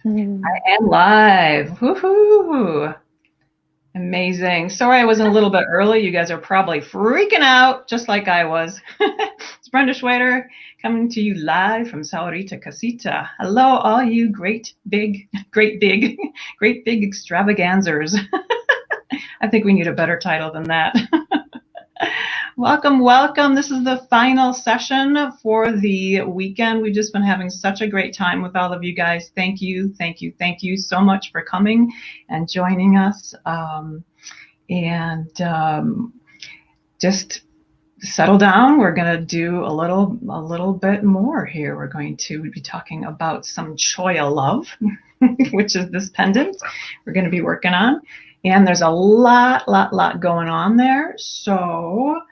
I am live. Woohoo! Amazing. Sorry I wasn't a little bit early. You guys are probably freaking out just like I was. It's Brenda Schweder coming to you live from Sahuaritacasita. Hello, all you great big extravaganzers. I think we need a better title than that. Welcome, welcome. This is the final session for the weekend. We've just been having such a great time with all of you guys. Thank you so much for coming and joining us. Just settle down. We're going to do a little bit more here. We're going to be talking about some ChollaLove, which is this pendant we're going to be working on. And there's a lot going on there. So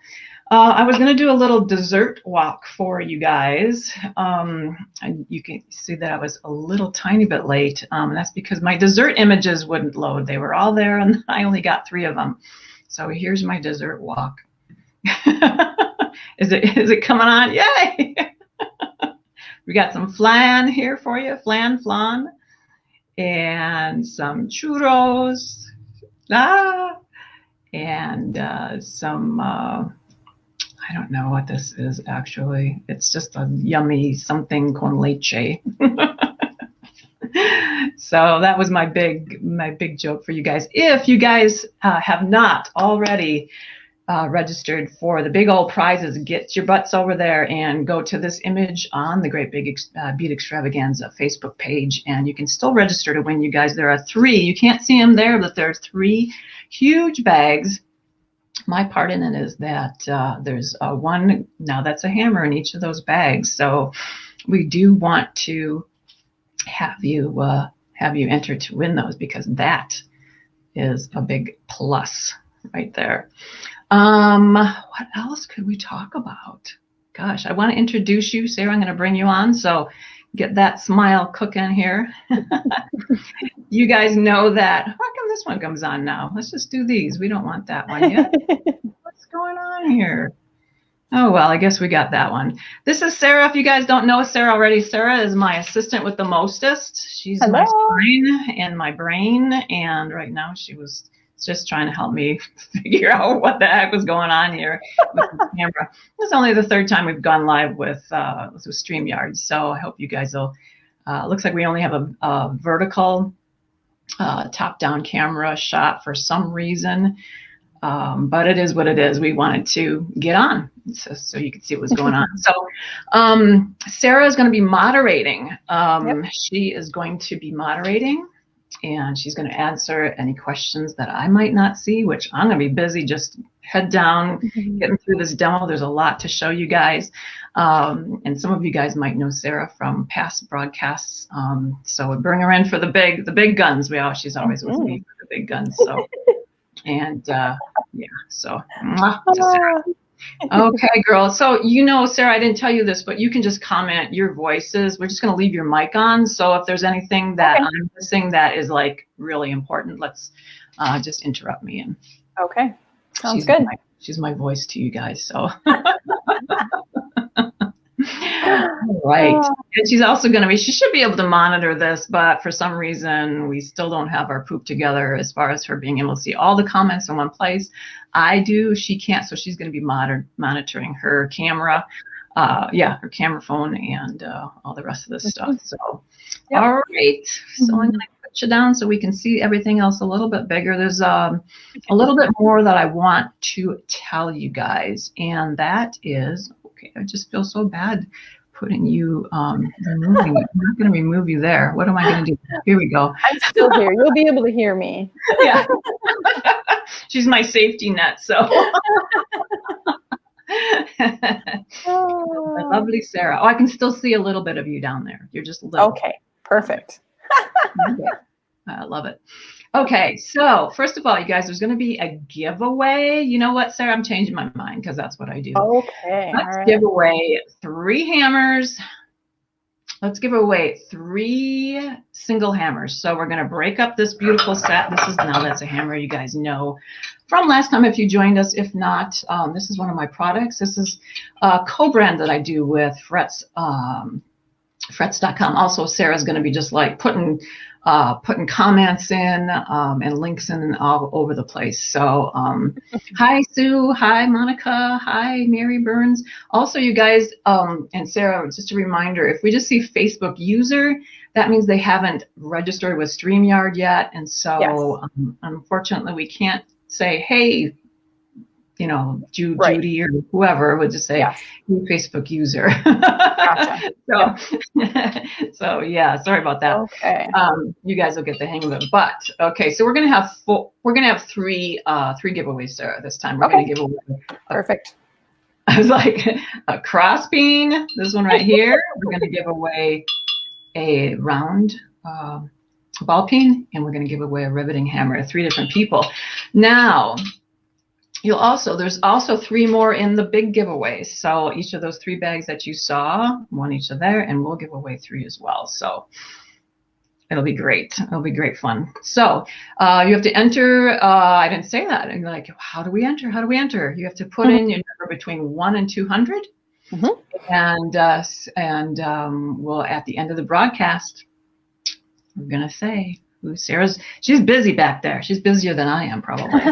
I was going to do a little dessert walk for you guys. And you can see that I was a little tiny bit late. That's because my dessert images wouldn't load. They were all there and I only got 3 of them. So here's my dessert walk. Is it coming on? Yay! We got some flan here for you, flan, and some churros. And some, I don't know what this is actually. It's just a yummy something con leche. So that was my big joke for you guys. If you guys have not already registered for the big old prizes, get your butts over there and go to this image on the Great Big Bead Extravaganza Facebook page, and you can still register to win, you guys. There are 3. You can't see them there, but there are 3 huge bags. My part in it is that there's one, now that's a hammer in each of those bags. So we do want to have you enter to win those, because that is a big plus right there. What else could we talk about? Gosh, I want to introduce you, Sarah. I'm going to bring you on, so get that smile cooking here. You guys know that. How come this one comes on now? Let's just do these. We don't want that one yet. What's going on here? Oh, well, I guess we got that one. This is Sarah. If you guys don't know Sarah already, Sarah is my assistant with the mostest. She's my spine and my brain, and right now she was just trying to help me figure out what the heck was going on here with the camera. It's only the 3rd time we've gone live with StreamYard, so I hope you guys will. Looks like we only have a vertical top-down camera shot for some reason, but it is what it is. We wanted to get on so you could see what was going on. So Sarah is going to be moderating. Yep. She is going to be moderating, and she's going to answer any questions that I might not see, which I'm going to be busy just head down, getting through this demo. There's a lot to show you guys. And some of you guys might know Sarah from past broadcasts. So we bring her in for the big guns. She's always with me for the big guns. So, and yeah, so to Sarah. Okay, girl. So, Sarah, I didn't tell you this, but you can just comment your voices. We're just going to leave your mic on. So if there's anything that I'm missing that is like really important, let's just interrupt me. And okay, sounds good. She's my voice to you guys. So. Right. And she's also going to she should be able to monitor this, but for some reason we still don't have our poop together as far as her being able to see all the comments in one place. I do, she can't, so she's going to be monitoring her camera, her camera phone and all the rest of this stuff. So, yep. All right. So I'm going to put you down so we can see everything else a little bit bigger. There's a little bit more that I want to tell you guys, and that is, okay, I just feel so bad putting you, removing you. I'm not going to remove you there. What am I going to do? Here we go. I'm still here. You'll be able to hear me. Yeah. She's my safety net, so. Lovely Sarah. Oh, I can still see a little bit of you down there. You're just a little. Okay, perfect. Okay. I love it. Okay, so first of all, you guys, there's going to be a giveaway. You know what, Sarah? I'm changing my mind because that's what I do. Okay. Let's give away 3 hammers. Let's give away 3 single hammers. So we're going to break up this beautiful set. This is Now That's a Hammer, you guys know from last time if you joined us. If not, this is one of my products. This is a co-brand that I do with Fretz.com. Also, Sarah's going to be just like putting comments in and links in all over the place. So hi Sue, hi Monica, hi Mary Burns. Also, you guys and Sarah, just a reminder, if we just see Facebook user, that means they haven't registered with StreamYard yet. And so unfortunately we can't say, hey, you know, Judy or whoever would just say, new Facebook user. Gotcha. So yeah, sorry about that. Okay. You guys will get the hang of it. But okay, so we're gonna have three giveaways, Sarah, this time. We're gonna give away perfect. I was like a cross bean, this one right here. We're gonna give away a round ball peen, and we're gonna give away a riveting hammer to 3 different people. Now, there's also 3 more in the big giveaways. So each of those 3 bags that you saw, 1 each of there, and we'll give away 3 as well. So it'll be great. It'll be great fun. So you have to enter. I didn't say that. And you're like, how do we enter? How do we enter? You have to put in your number between 1 and 200. And we'll, at the end of the broadcast, we're gonna say who she's busy back there. She's busier than I am, probably.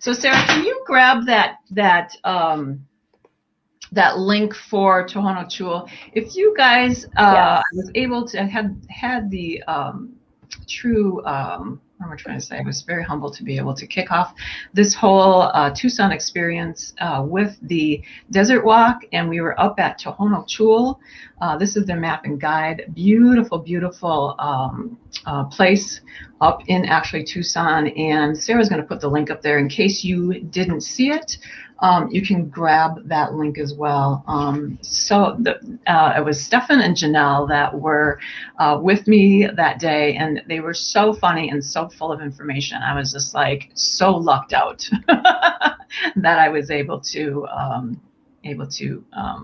So Sarah, can you grab that link for Tohono Chul? If you guys I was able to had the true what am I trying to say? I was very humbled to be able to kick off this whole Tucson experience with the desert walk, and we were up at Tohono Chul. This is their map and guide. Beautiful, beautiful place up in actually Tucson, and Sarah's going to put the link up there in case you didn't see it. You can grab that link as well. It was Stefan and Janelle that were with me that day, and they were so funny and so full of information. I was just like so lucked out that I was able to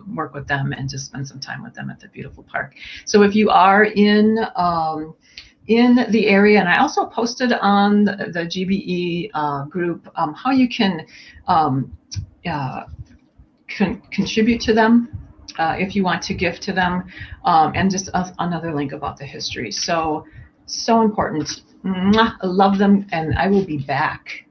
work with them and just spend some time with them at the beautiful park. So if you are in the area, and I also posted on the GBE group how you can contribute to them if you want to gift to them, and just another link about the history. So important. I love them, and I will be back.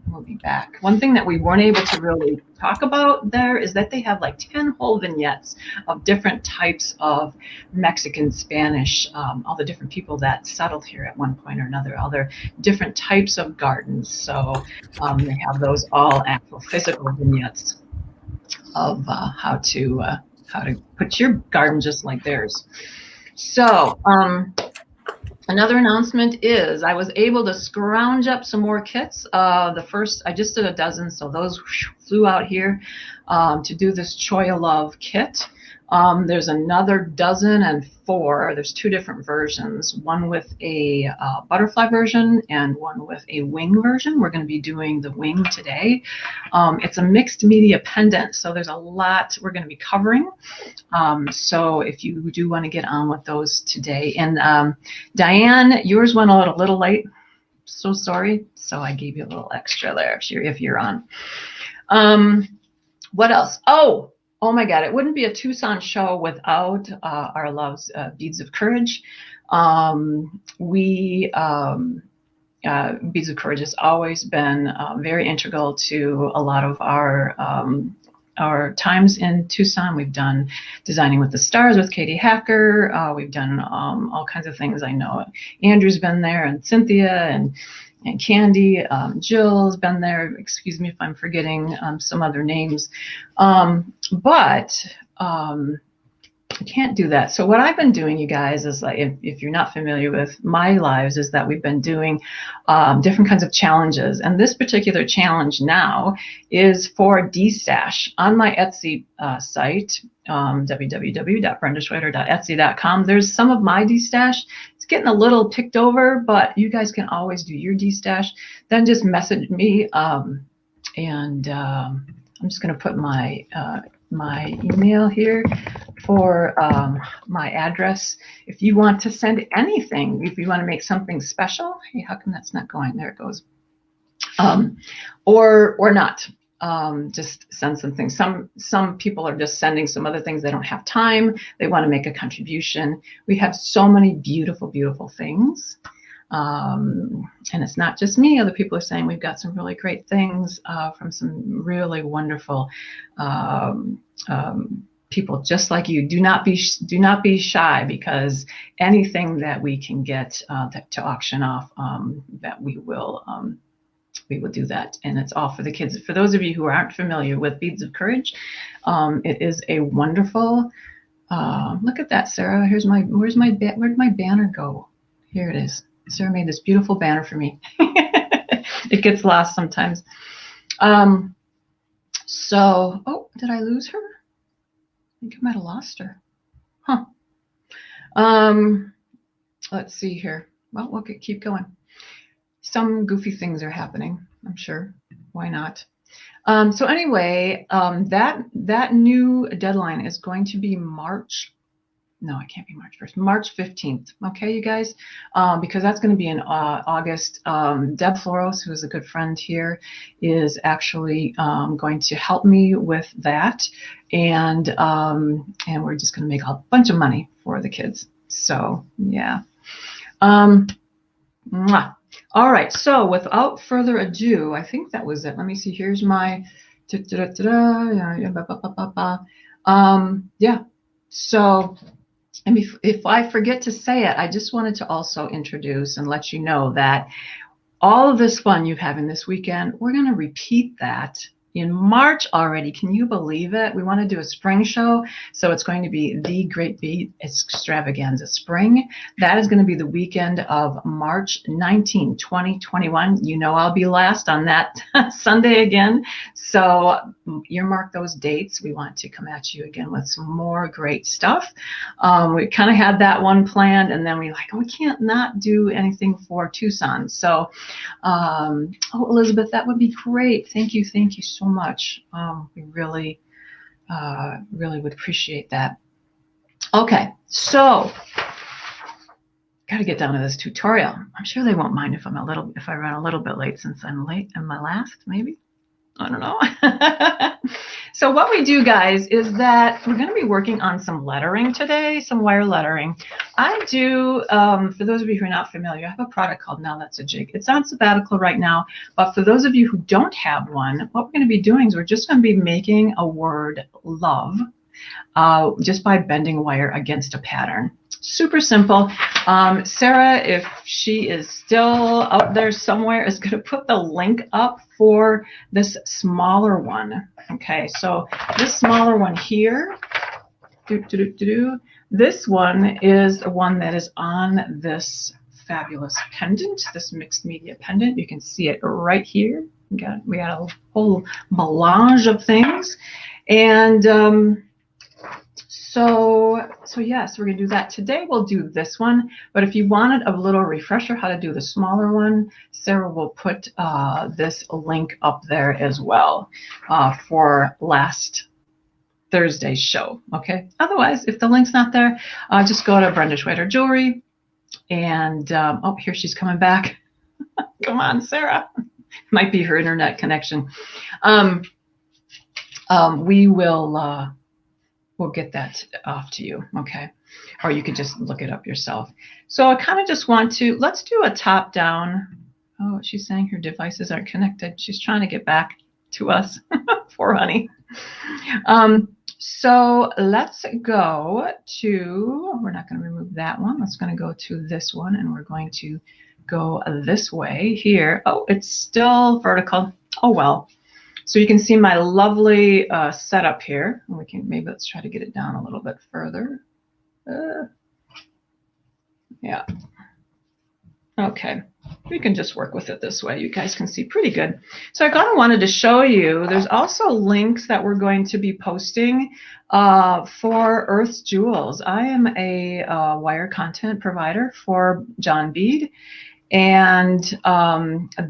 One thing that we weren't able to really talk about there is that they have like 10 whole vignettes of different types of Mexican, Spanish, all the different people that settled here at one point or another, all their different types of gardens. So they have those all actual physical vignettes of how to put your garden just like theirs. So another announcement is I was able to scrounge up some more kits. I just did a dozen, so those flew out here to do this ChollaLove kit. There's another 104. There's 2 different versions, one with a butterfly version and one with a wing version. We're going to be doing the wing today. It's a mixed media pendant, so there's a lot we're going to be covering. So if you do want to get on with those today. And Diane, yours went out a little late. So sorry. So I gave you a little extra there if you're on. What else? Oh my God, it wouldn't be a Tucson show without our loves, Beads of Courage. Beads of Courage has always been very integral to a lot of our times in Tucson. We've done Designing with the Stars with Katie Hacker. We've done all kinds of things. I know Andrew's been there, and Cynthia, and Candy, Jill's been there. Excuse me if I'm forgetting some other names. But I can't do that. So what I've been doing, you guys, is like, if you're not familiar with my lives, is that we've been doing different kinds of challenges. And this particular challenge now is for D-Stash. On my Etsy site, www.brendaschwederfound.etsy.com, there's some of my D-Stash. It's getting a little picked over, but you guys can always do your D-Stash. Then just message me, and I'm just going to put my email here for my address. If you want to send anything, if you want to make something special, hey, how come that's not going? There it goes. Or not. just send some things. Some people are just sending some other things. They don't have time. They want to make a contribution. We have so many beautiful, beautiful things. And it's not just me. Other people are saying we've got some really great things from some really wonderful people just like you. Do not be shy, because anything that we can get to auction off, that we will do that, and it's all for the kids. For those of you who aren't familiar with Beads of Courage, it is a wonderful. Look at that, Sarah. Where'd my banner go? Here it is. Sarah made this beautiful banner for me. It gets lost sometimes. So, oh, did I lose her? I think I might have lost her. Huh. Let's see here. Well, we'll keep going. Some goofy things are happening, I'm sure. Why not? So anyway, that new deadline is going to be March. No, it can't be March 1st. March 15th. Okay, you guys, because that's going to be in August. Deb Floros, who is a good friend here, is actually going to help me with that, and we're just going to make a bunch of money for the kids. So yeah. Mwah. All right. So without further ado, I think that was it. Let me see. Here's my. Yeah. So. And if I forget to say it, I just wanted to also introduce and let you know that all of this fun you're having this weekend, we're going to repeat that in March already. Can you believe it? We want to do a spring show. So it's going to be the Great Bead Extravaganza Spring. That is going to be the weekend of March 19, 2021. You know I'll be last on that Sunday again. So earmark those dates. We want to come at you again with some more great stuff. We kind of had that one planned, and then we can't not do anything for Tucson. So, oh, Elizabeth, that would be great. Thank you so much. We really would appreciate that. Okay, so got to get down to this tutorial. I'm sure they won't mind if I run a little bit late, since I'm late in my last, maybe. I don't know. So what we do, guys, is that we're going to be working on some lettering today, some wire lettering. I do, for those of you who are not familiar, I have a product called Now That's a Jig. It's on sabbatical right now, but for those of you who don't have one, what we're going to be doing is we're just going to be making a word love just by bending wire against a pattern. Super simple. Sarah, if she is still out there somewhere, is going to put the link up for this smaller one. Okay, so this smaller one here, this one is the one that is on this fabulous pendant, this mixed media pendant. You can see it right here. We got a whole melange of things, and so yes, we're going to do that. Today we'll do this one, but if you wanted a little refresher how to do the smaller one, Sarah will put this link up there as well for last Thursday's show, okay? Otherwise, if the link's not there, just go to brendaschwederjewelry, and oh, here she's coming back. Come on, Sarah. Might be her internet connection. We'll get that off to you, okay? Or you could just look it up yourself. So I kind of just want to, let's do a top down. Oh, she's saying her devices aren't connected. She's trying to get back to us. Poor honey. So let's go to, we're not going to remove that one. Let's going to go to this one, and we're going to go this way here. Oh, it's still vertical. Oh, well. So you can see my lovely setup here. We can let's try to get it down a little bit further. Yeah. Okay. We can just work with it this way. You guys can see pretty good. So I kind of wanted to show you, there's also links that we're going to be posting for Earth's Jewels. I am a wire content provider for John Bead. And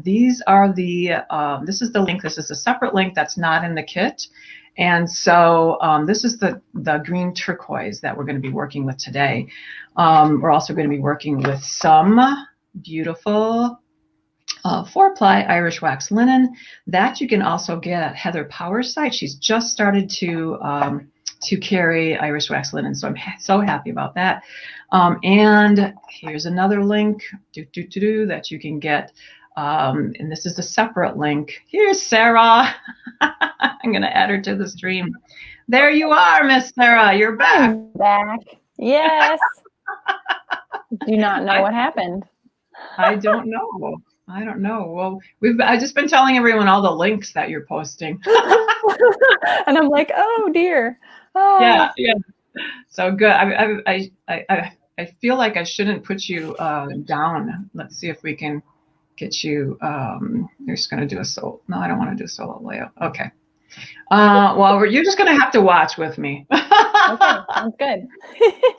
these are this is the link. This is a separate link that's not in the kit. And so this is the green turquoise that we're going to be working with today. We're also going to be working with some beautiful 4-ply Irish wax linen that you can also get at Heather Power's site. She's just started to carry Irish wax linen, so I'm so happy about that. And here's another link that you can get. And this is a separate link. Here's Sarah. I'm going to add her to the stream. There you are, Miss Sarah. You're back. I'm back. Yes. Do not know what happened. I don't know. Well, I've just been telling everyone all the links that you're posting. And I'm like, oh dear. Oh. Yeah. So good. I feel like I shouldn't put you down. Let's see if we can get you. You're just going to do a solo. No, I don't want to do a solo layout. Okay. Well, you're just going to have to watch with me. Okay, sounds good.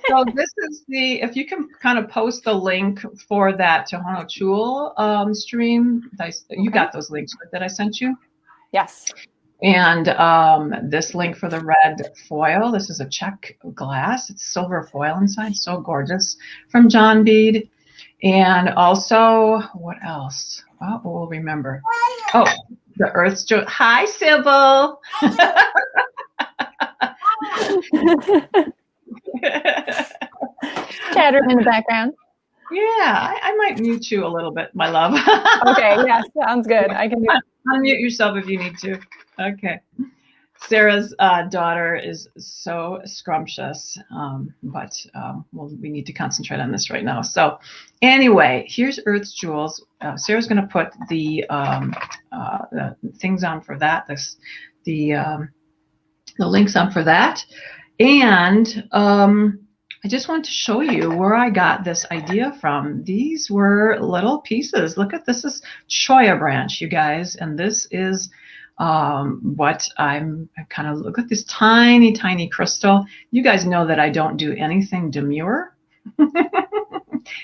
So this is if you can kind of post the link for that Tohono Chul stream. You got those links that I sent you? Yes. And this link for the red foil. This is a Czech glass. It's silver foil inside. So gorgeous. From John Bead. And also, what else? Oh, we'll remember. Oh, the Earth's Joy. Hi, Sybil. Chattering in the background. Yeah, I might mute you a little bit, my love. Okay, yeah, sounds good. I can unmute yourself if you need to. Okay. Sarah's daughter is so scrumptious, but we need to concentrate on this right now. So anyway, here's Earth's Jewels. Sarah's going to put the things on for that, the links on for that. And I just want to show you where I got this idea from. These were little pieces. Look at this is cholla branch, you guys, and this is what I'm kind of look at this tiny, tiny crystal. You guys know that I don't do anything demure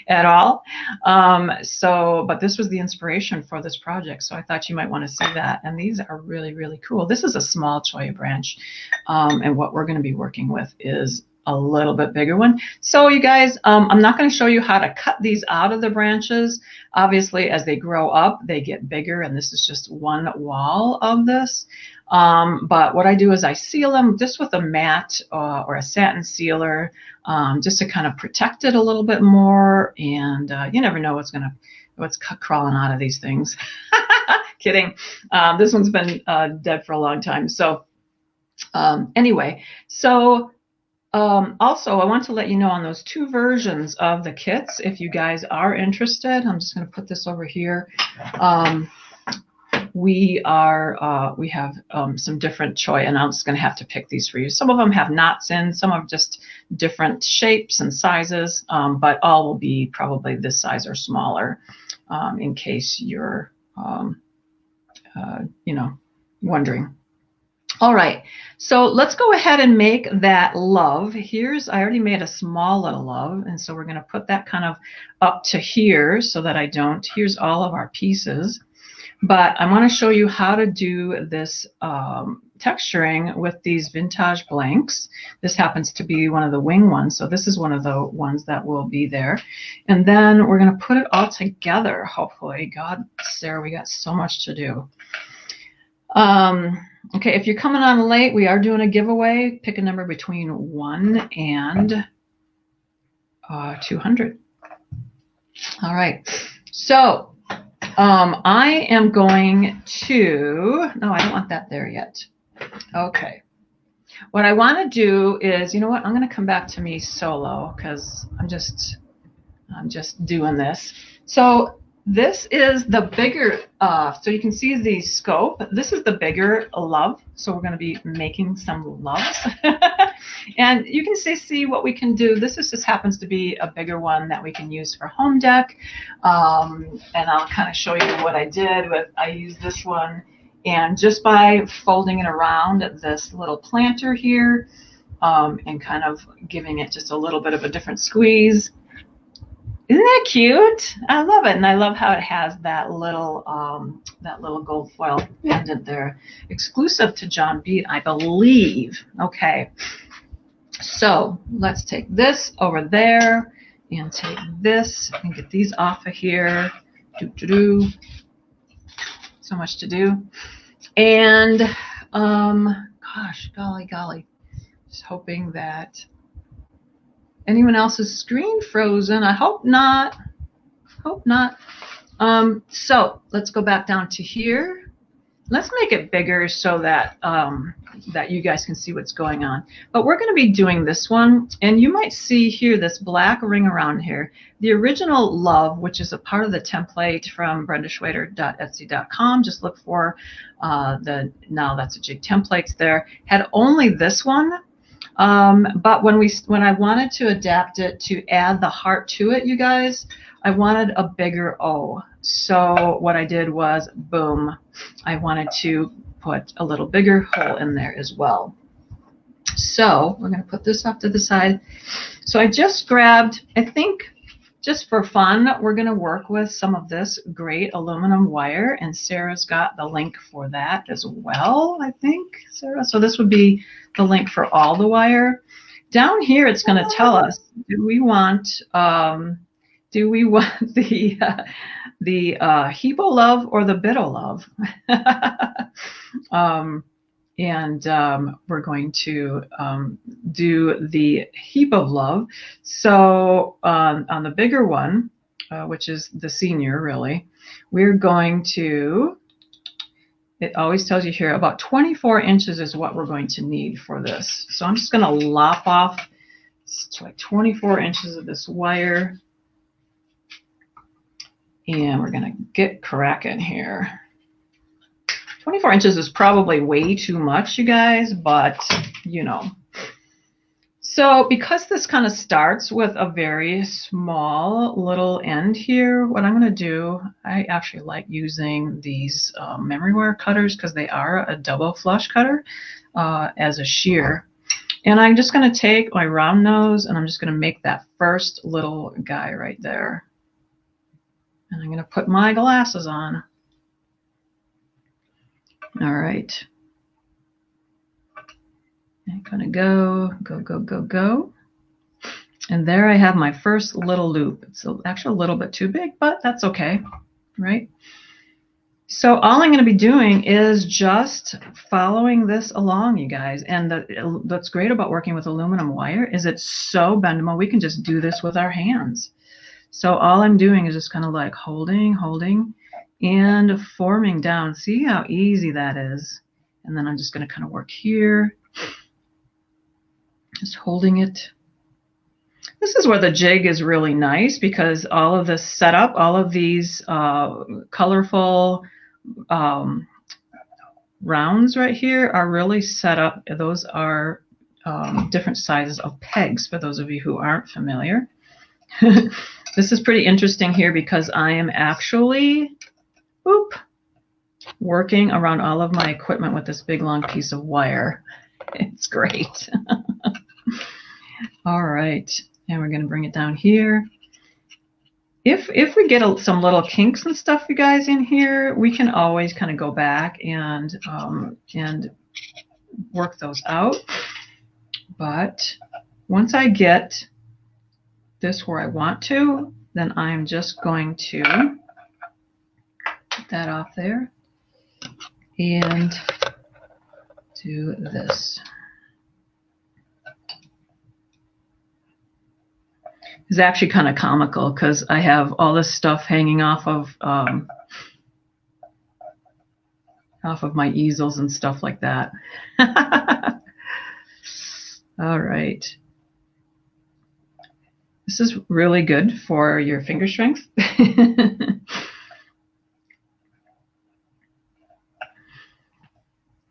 at all. But this was the inspiration for this project. So I thought you might want to see that. And these are really, really cool. This is a small cholla branch. And what we're going to be working with is a little bit bigger one. So you guys, I'm not going to show you how to cut these out of the branches. Obviously, as they grow up, they get bigger, and this is just one wall of this. But what I do is I seal them just with a matte or a satin sealer, just to kind of protect it a little bit more. And you never know what's crawling out of these things. Kidding. This one's been dead for a long time. So anyway, so also, I want to let you know on those two versions of the kits, if you guys are interested, I'm just going to put this over here. We have some cholla, and I'm just going to have to pick these for you. Some of them have knots in, some are just different shapes and sizes, but all will be probably this size or smaller, in case you're, wondering. All right, so let's go ahead and make that love. I already made a small little love, and so we're going to put that kind of up to here so that here's all of our pieces. But I want to show you how to do this texturing with these vintage blanks. This happens to be one of the wing ones, so this is one of the ones that will be there. And then we're going to put it all together, hopefully. God, Sarah, we got so much to do. Okay, if you're coming on late, we are doing a giveaway. Pick a number between 1 and 200. All right, so I am going to, no, I don't want that there yet. Okay, what I want to do is, you know what, I'm going to come back to me solo because I'm just doing this. So this is the bigger, so you can see the scope. This is the bigger love. So we're going to be making some loves. And you can see what we can do. This just happens to be a bigger one that we can use for home deck. And I'll kind of show you what I did with, I used this one. And just by folding it around this little planter here, and kind of giving it just a little bit of a different squeeze. Isn't that cute? I love it, and I love how it has that little gold foil pendant there, exclusive to John Bead, I believe. Okay, so let's take this over there and take this and get these off of here. So much to do. And gosh, golly, just hoping that anyone else's screen frozen. I hope not. So let's go back down to here. Let's make it bigger so that that you guys can see what's going on. But we're going to be doing this one, and you might see here this black ring around here. The original Love, which is a part of the template from brendaschwederfound.etsy.com, just look for the Now That's a Jig templates there, had only this one. But when I wanted to adapt it to add the heart to it, you guys, I wanted a bigger O. So what I did was, boom, I wanted to put a little bigger hole in there as well. So we're going to put this off to the side. So I just grabbed, I think just for fun, we're going to work with some of this great aluminum wire, and Sarah's got the link for that as well, I think, Sarah. So this would be the link for all the wire. Down here, it's going to tell us, do we want the Hebo Love or the Bido Love? We're going to do the heap of love. So on the bigger one, which is the senior, really, we're going to, it always tells you here, about 24 inches is what we're going to need for this. So I'm just going to lop off like 24 inches of this wire. And we're going to get cracking here. 24 inches is probably way too much, you guys, but you know. So because this kind of starts with a very small little end here, what I'm going to do, I actually like using these memory wire cutters because they are a double flush cutter as a shear. And I'm just going to take my round nose and I'm just going to make that first little guy right there. And I'm going to put my glasses on. All right. I'm going to go. And there I have my first little loop. It's actually a little bit too big, but that's okay, right? So all I'm going to be doing is just following this along, you guys. And what's great about working with aluminum wire is it's so bendable. We can just do this with our hands. So all I'm doing is just kind of like holding, and forming down. See how easy that is? And then I'm just going to kind of work here, just holding it. This is where the jig is really nice because all of this setup, all of these colorful rounds right here are really set up. Those are different sizes of pegs for those of you who aren't familiar. This is pretty interesting here because I am actually working around all of my equipment with this big long piece of wire. It's great. All right, and we're going to bring it down here. If we get some little kinks and stuff, you guys, in here, we can always kind of go back and work those out. But once I get this where I want to, then I'm just going to put that off there and do this. It's actually kind of comical because I have all this stuff hanging off of my easels and stuff like that. All right. This is really good for your finger strength.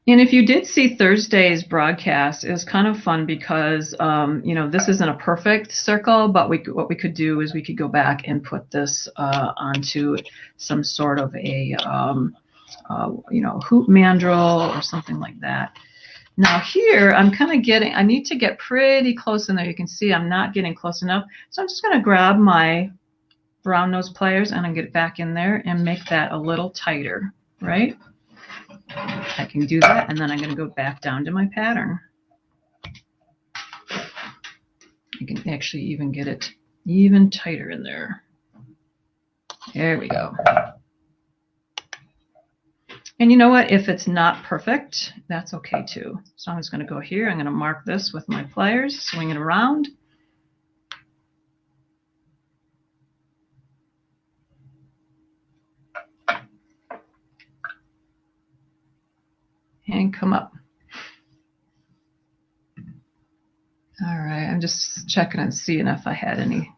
And if you did see Thursday's broadcast, it was kind of fun because, you know, this isn't a perfect circle, but what we could do is we could go back and put this onto some sort of a, you know, hoop mandrel or something like that. Now here, I'm kind of I need to get pretty close in there. You can see I'm not getting close enough. So I'm just going to grab my round nose pliers and I'm going to get back in there and make that a little tighter, right? I can do that, and then I'm going to go back down to my pattern. You can actually even get it even tighter in there. There we go. And you know what? If it's not perfect, that's okay too. So I'm just going to go here. I'm going to mark this with my pliers, swing it around. And come up. All right, I'm just checking and seeing if I had any.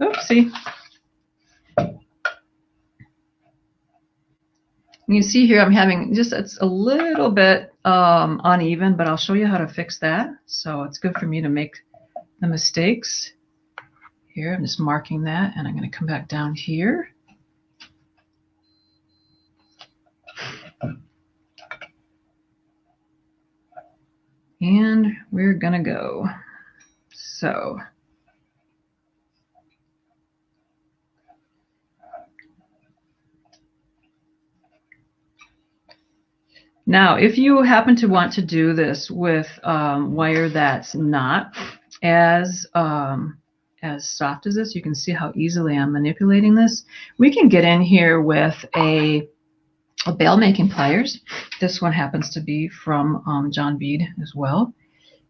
Oopsie. You can see here I'm having just, it's a little bit uneven, but I'll show you how to fix that. So it's good for me to make the mistakes. Here, I'm just marking that, and I'm going to come back down here. And we're going to go. So now, if you happen to want to do this with wire that's not as soft as this, you can see how easily I'm manipulating this. We can get in here with a bail making pliers. This one happens to be from John Bead as well.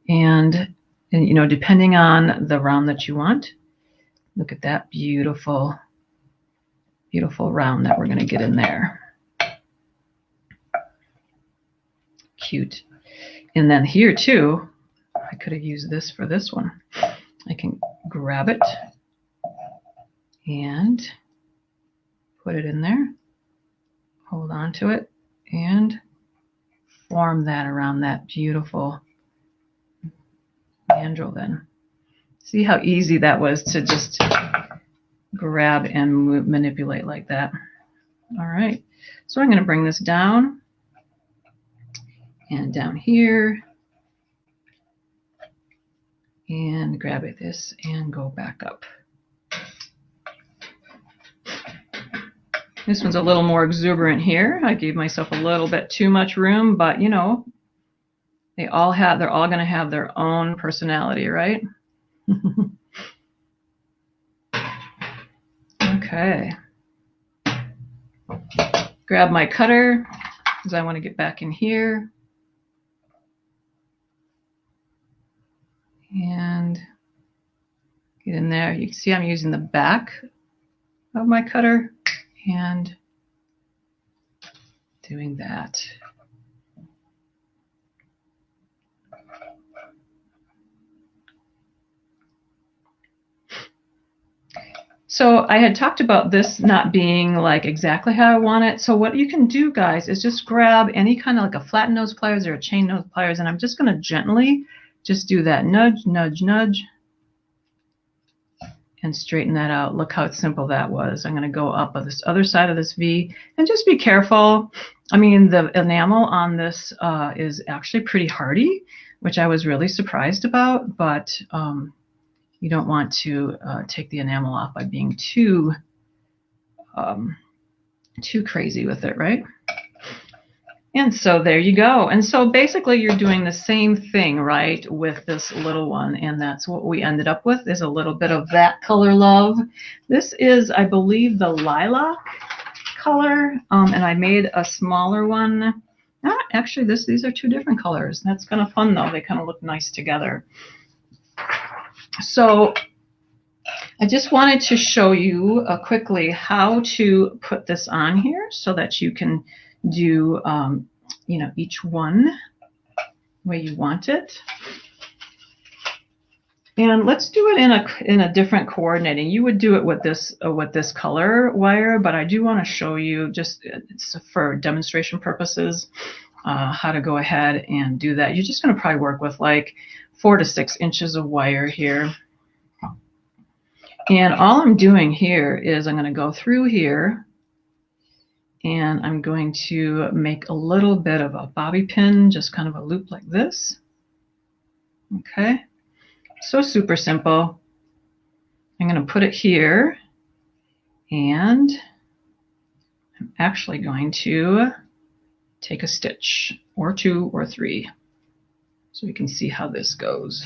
And you know, depending on the round that you want, look at that beautiful, beautiful round that we're going to get in there. Cute. And then here too, I could have used this for this one. I can grab it and put it in there, hold on to it, and form that around that beautiful mandrel then. See how easy that was to just grab and manipulate like that. All right, so I'm going to bring this down and down here and grab it this and go back up. This one's a little more exuberant here. I gave myself a little bit too much room, but you know, they're all going to have their own personality, right? Okay. Grab my cutter because I want to get back in here. And get in there. You can see I'm using the back of my cutter and doing that. So I had talked about this not being like exactly how I want it. So what you can do, guys, is just grab any kind of like a flat nose pliers or a chain nose pliers, and I'm just going to gently just do that nudge, nudge, nudge, and straighten that out. Look how simple that was. I'm going to go up on this other side of this V, and just be careful. I mean, the enamel on this is actually pretty hardy, which I was really surprised about, but you don't want to take the enamel off by being too crazy with it, right? And so there you go. And so basically you're doing the same thing, right, with this little one. And that's what we ended up with, is a little bit of that color love. This is, I believe, the lilac color. And I made a smaller one. Actually, these are two different colors. That's kind of fun, though. They kind of look nice together. So I just wanted to show you quickly how to put this on here so that you can do, you know, each one the way you want it. And let's do it in a different coordinating. You would do it with this color wire, but I do want to show you, just it's for demonstration purposes, how to go ahead and do that. You're just going to probably work with like 4 to 6 inches of wire here. And all I'm doing here is I'm going to go through here, and I'm going to make a little bit of a bobby pin, just kind of a loop like this. Okay, so super simple. I'm going to put it here, and I'm actually going to take a stitch or 2 or 3 so we can see how this goes.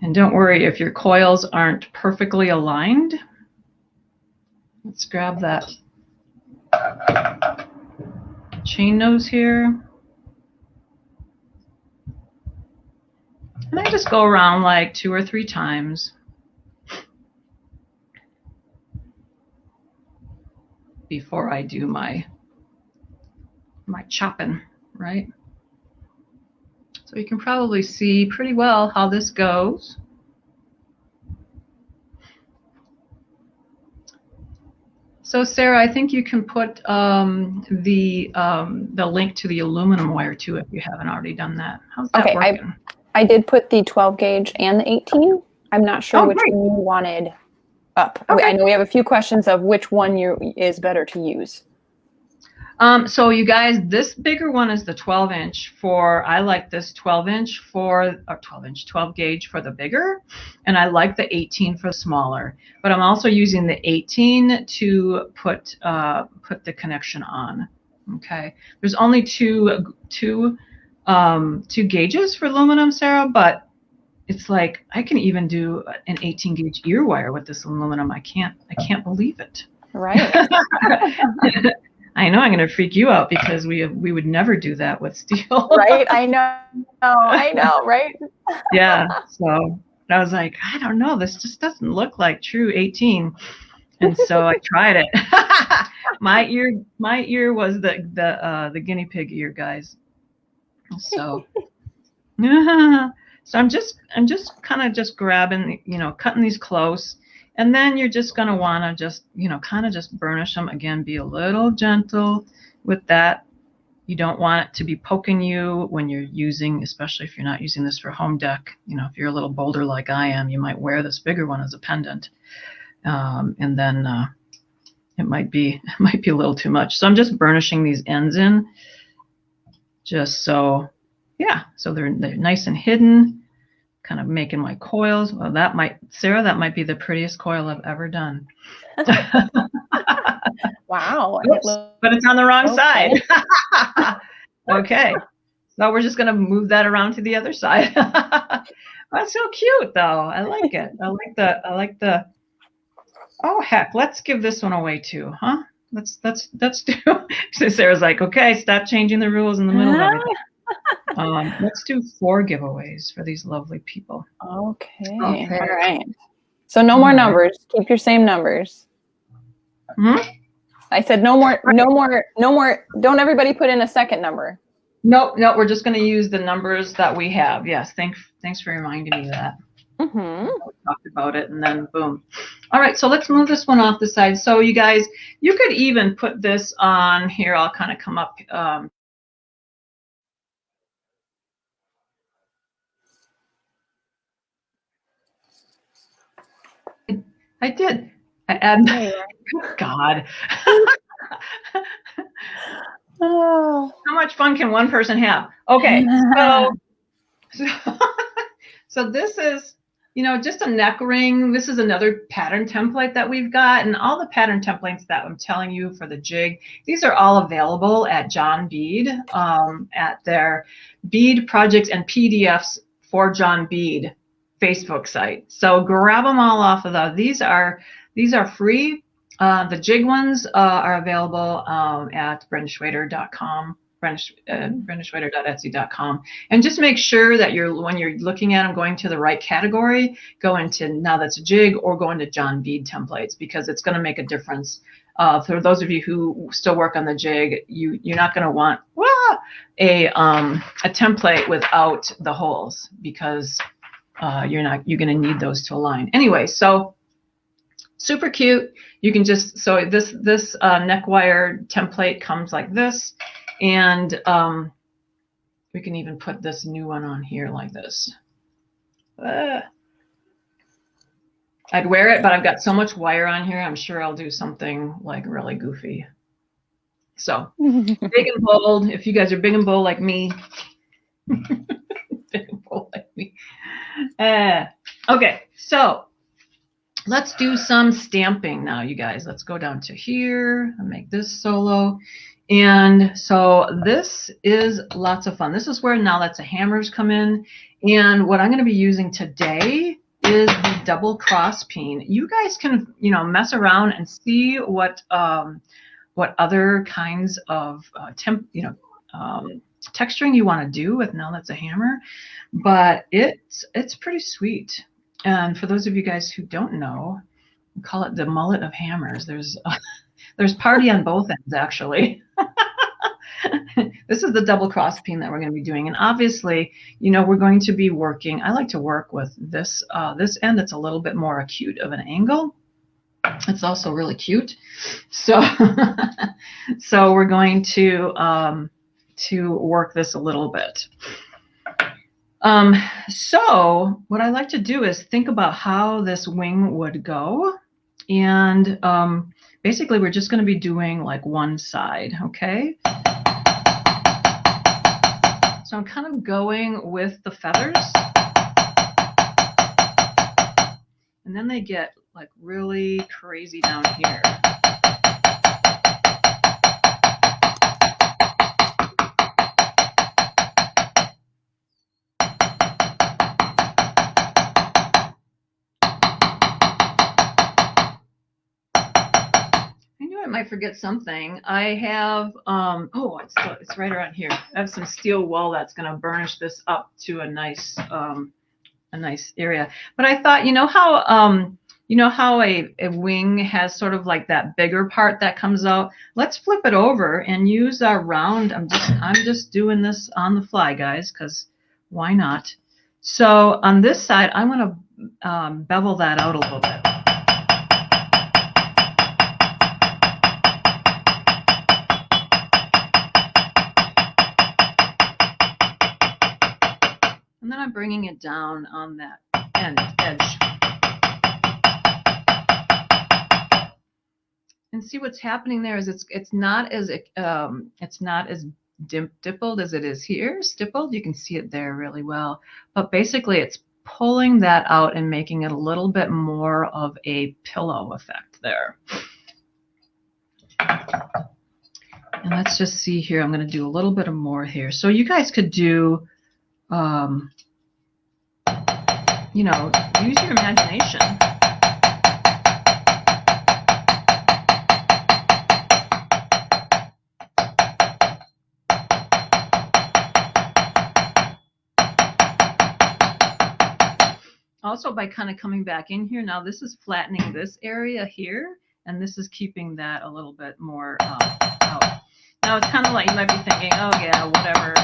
And don't worry if your coils aren't perfectly aligned. Let's grab that chain nose here. And I just go around like 2 or 3 times. Before I do my chopping, right? So you can probably see pretty well how this goes. So Sarah, I think you can put the link to the aluminum wire too if you haven't already done that. How's that working? I did put the 12 gauge and the 18. I'm not sure which one you wanted up. Okay. I know we have a few questions of which one is better to use. So you guys, this bigger one is the 12-inch I like this 12-inch or 12 gauge for the bigger, and I like the 18 for the smaller. But I'm also using the 18 to put the connection on. Okay, there's only two gauges for aluminum, Sarah, but it's like I can even do an 18 gauge ear wire with this aluminum. I can't believe it. Right. I know I'm going to freak you out because we would never do that with steel. Right. I know, right? Yeah. So I was like, I don't know. This just doesn't look like true 18. And so I tried it. My ear was the guinea pig ear, guys. So, so I'm just kind of just grabbing, cutting these close. And then you're just going to want to just, kind of just burnish them. Again, be a little gentle with that. You don't want it to be poking you when you're using, especially if you're not using this for home deck. If you're a little bolder like I am, you might wear this bigger one as a pendant. And then it might be a little too much. So I'm just burnishing these ends in just so, so they're nice and hidden. Kind of making my coils. Well, Sarah, that might be the prettiest coil I've ever done. Wow. Oops, but it's on the wrong side. Okay. So we're just going to move that around to the other side. That's so cute though. I like it. I like the, oh heck, let's give this one away too, huh? Let's do. So Sarah's like, okay, stop changing the rules in the middle of everything. Let's do 4 giveaways for these lovely people. Okay. All right. So no more numbers. Keep your same numbers. I said no more. Don't everybody put in a second number. No, we're just going to use the numbers that we have. Yes. Thanks for reminding me of that. We talked about it and then boom. All right. So let's move this one off the side. So you guys, you could even put this on here. I'll kind of come up. I did. I added. God. Oh. How much fun can one person have? Okay. So this is, just a neck ring. This is another pattern template that we've got. And all the pattern templates that I'm telling you for the jig, these are all available at John Bead, at their bead projects and PDFs for John Bead Facebook site. So grab them all off of that. These are free. The jig ones are available at brendaschweder.com, brendaschweder.etsy.com. And just make sure that when you're looking at them, going to the right category, go into Now That's a Jig or go into John Bead templates, because it's going to make a difference. For those of you who still work on the jig, you're not going to want a template without the holes, because you're going to need those to align. Anyway, so super cute. You can just, so this neck wire template comes like this, and we can even put this new one on here like this. I'd wear it, but I've got so much wire on here, I'm sure I'll do something like really goofy. So big and bold. If you guys are big and bold like me, big and bold like me. Okay, so let's do some stamping now, you guys. Let's go down to here and make this solo. And so this is lots of fun. This is where Now That's a Hammers come in. And what I'm going to be using today is the double cross peen. You guys can, you know, mess around and see what other kinds of texturing you want to do with Now That's a Hammer, but it's pretty sweet. And for those of you guys who don't know, we call it the mullet of hammers. There's party on both ends, actually. This is the double cross peen that we're going to be doing, and obviously, you know, we're going to be working. I like to work with this end. It's a little bit more acute of an angle. It's also really cute. So, so we're going to work this a little bit. So what I like to do is think about how this wing would go, and basically we're just going to be doing like one side, okay? So I'm kind of going with the feathers, and then they get like really crazy down here. I might forget something. I have oh, it's right around here. I have some steel wool that's going to burnish this up to a nice area. But I thought, you know how a wing has sort of like that bigger part that comes out. Let's flip it over and use our round. I'm just doing this on the fly, guys, because why not? So on this side, I'm going to bevel that out a little bit. And then I'm bringing it down on that edge. And see what's happening there is it's not as dimpled as it is here, stippled. You can see it there really well. But basically it's pulling that out and making it a little bit more of a pillow effect there. And let's just see here. I'm going to do a little bit of more here. So you guys could do you know, use your imagination. Also, by kind of coming back in here, now this is flattening this area here, and this is keeping that a little bit more out. Now it's kind of like you might be thinking, oh yeah, whatever.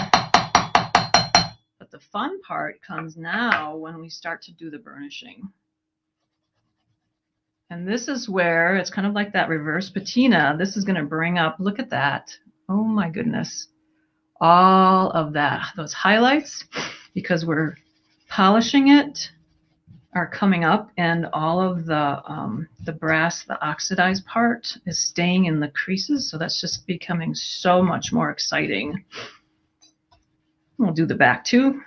But the fun part comes now when we start to do the burnishing. And this is where it's kind of like that reverse patina. This is going to bring up, look at that. Oh my goodness. All of that, those highlights, because we're polishing it, are coming up, and all of the brass, the oxidized part, is staying in the creases. So that's just becoming so much more exciting. We'll do the back too.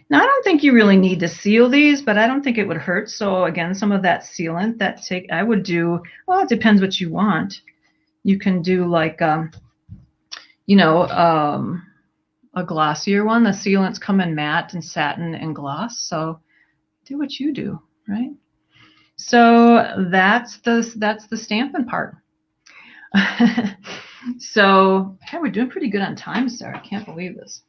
Now, I don't think you really need to seal these, but I don't think it would hurt. So again, some of that sealant that I would do, well, it depends what you want. You can do like, you know, a glossier one. The sealants come in matte and satin and gloss. So do what you do, right? So that's the stamping part. So hey, we're doing pretty good on time, Sarah. I can't believe this.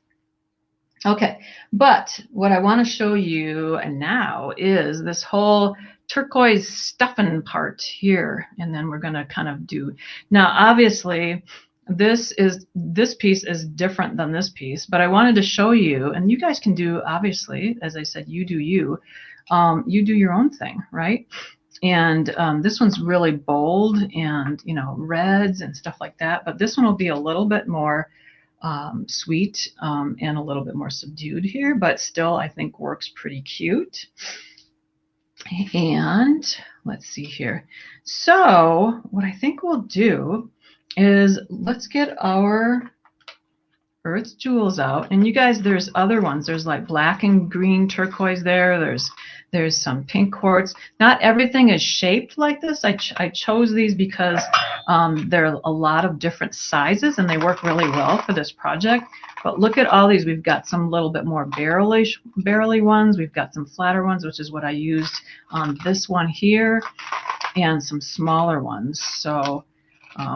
Okay, but what I want to show you now is this whole turquoise stuffing part here, and then we're going to kind of do. Now, obviously, this piece is different than this piece, but I wanted to show you, and you guys can do, obviously, as I said, you do you. You do your own thing, right? And this one's really bold and, you know, reds and stuff like that, but this one will be a little bit more sweet and a little bit more subdued here, but still I think works pretty cute. And let's see here. So what I think we'll do is let's get our Earth Jewels out. And you guys, there's other ones. There's like black and green turquoise there. There's some pink quartz. Not everything is shaped like this. I chose these because there are a lot of different sizes and they work really well for this project. But look at all these. We've got some little bit more barrely ones. We've got some flatter ones, which is what I used on this one here, and some smaller ones. So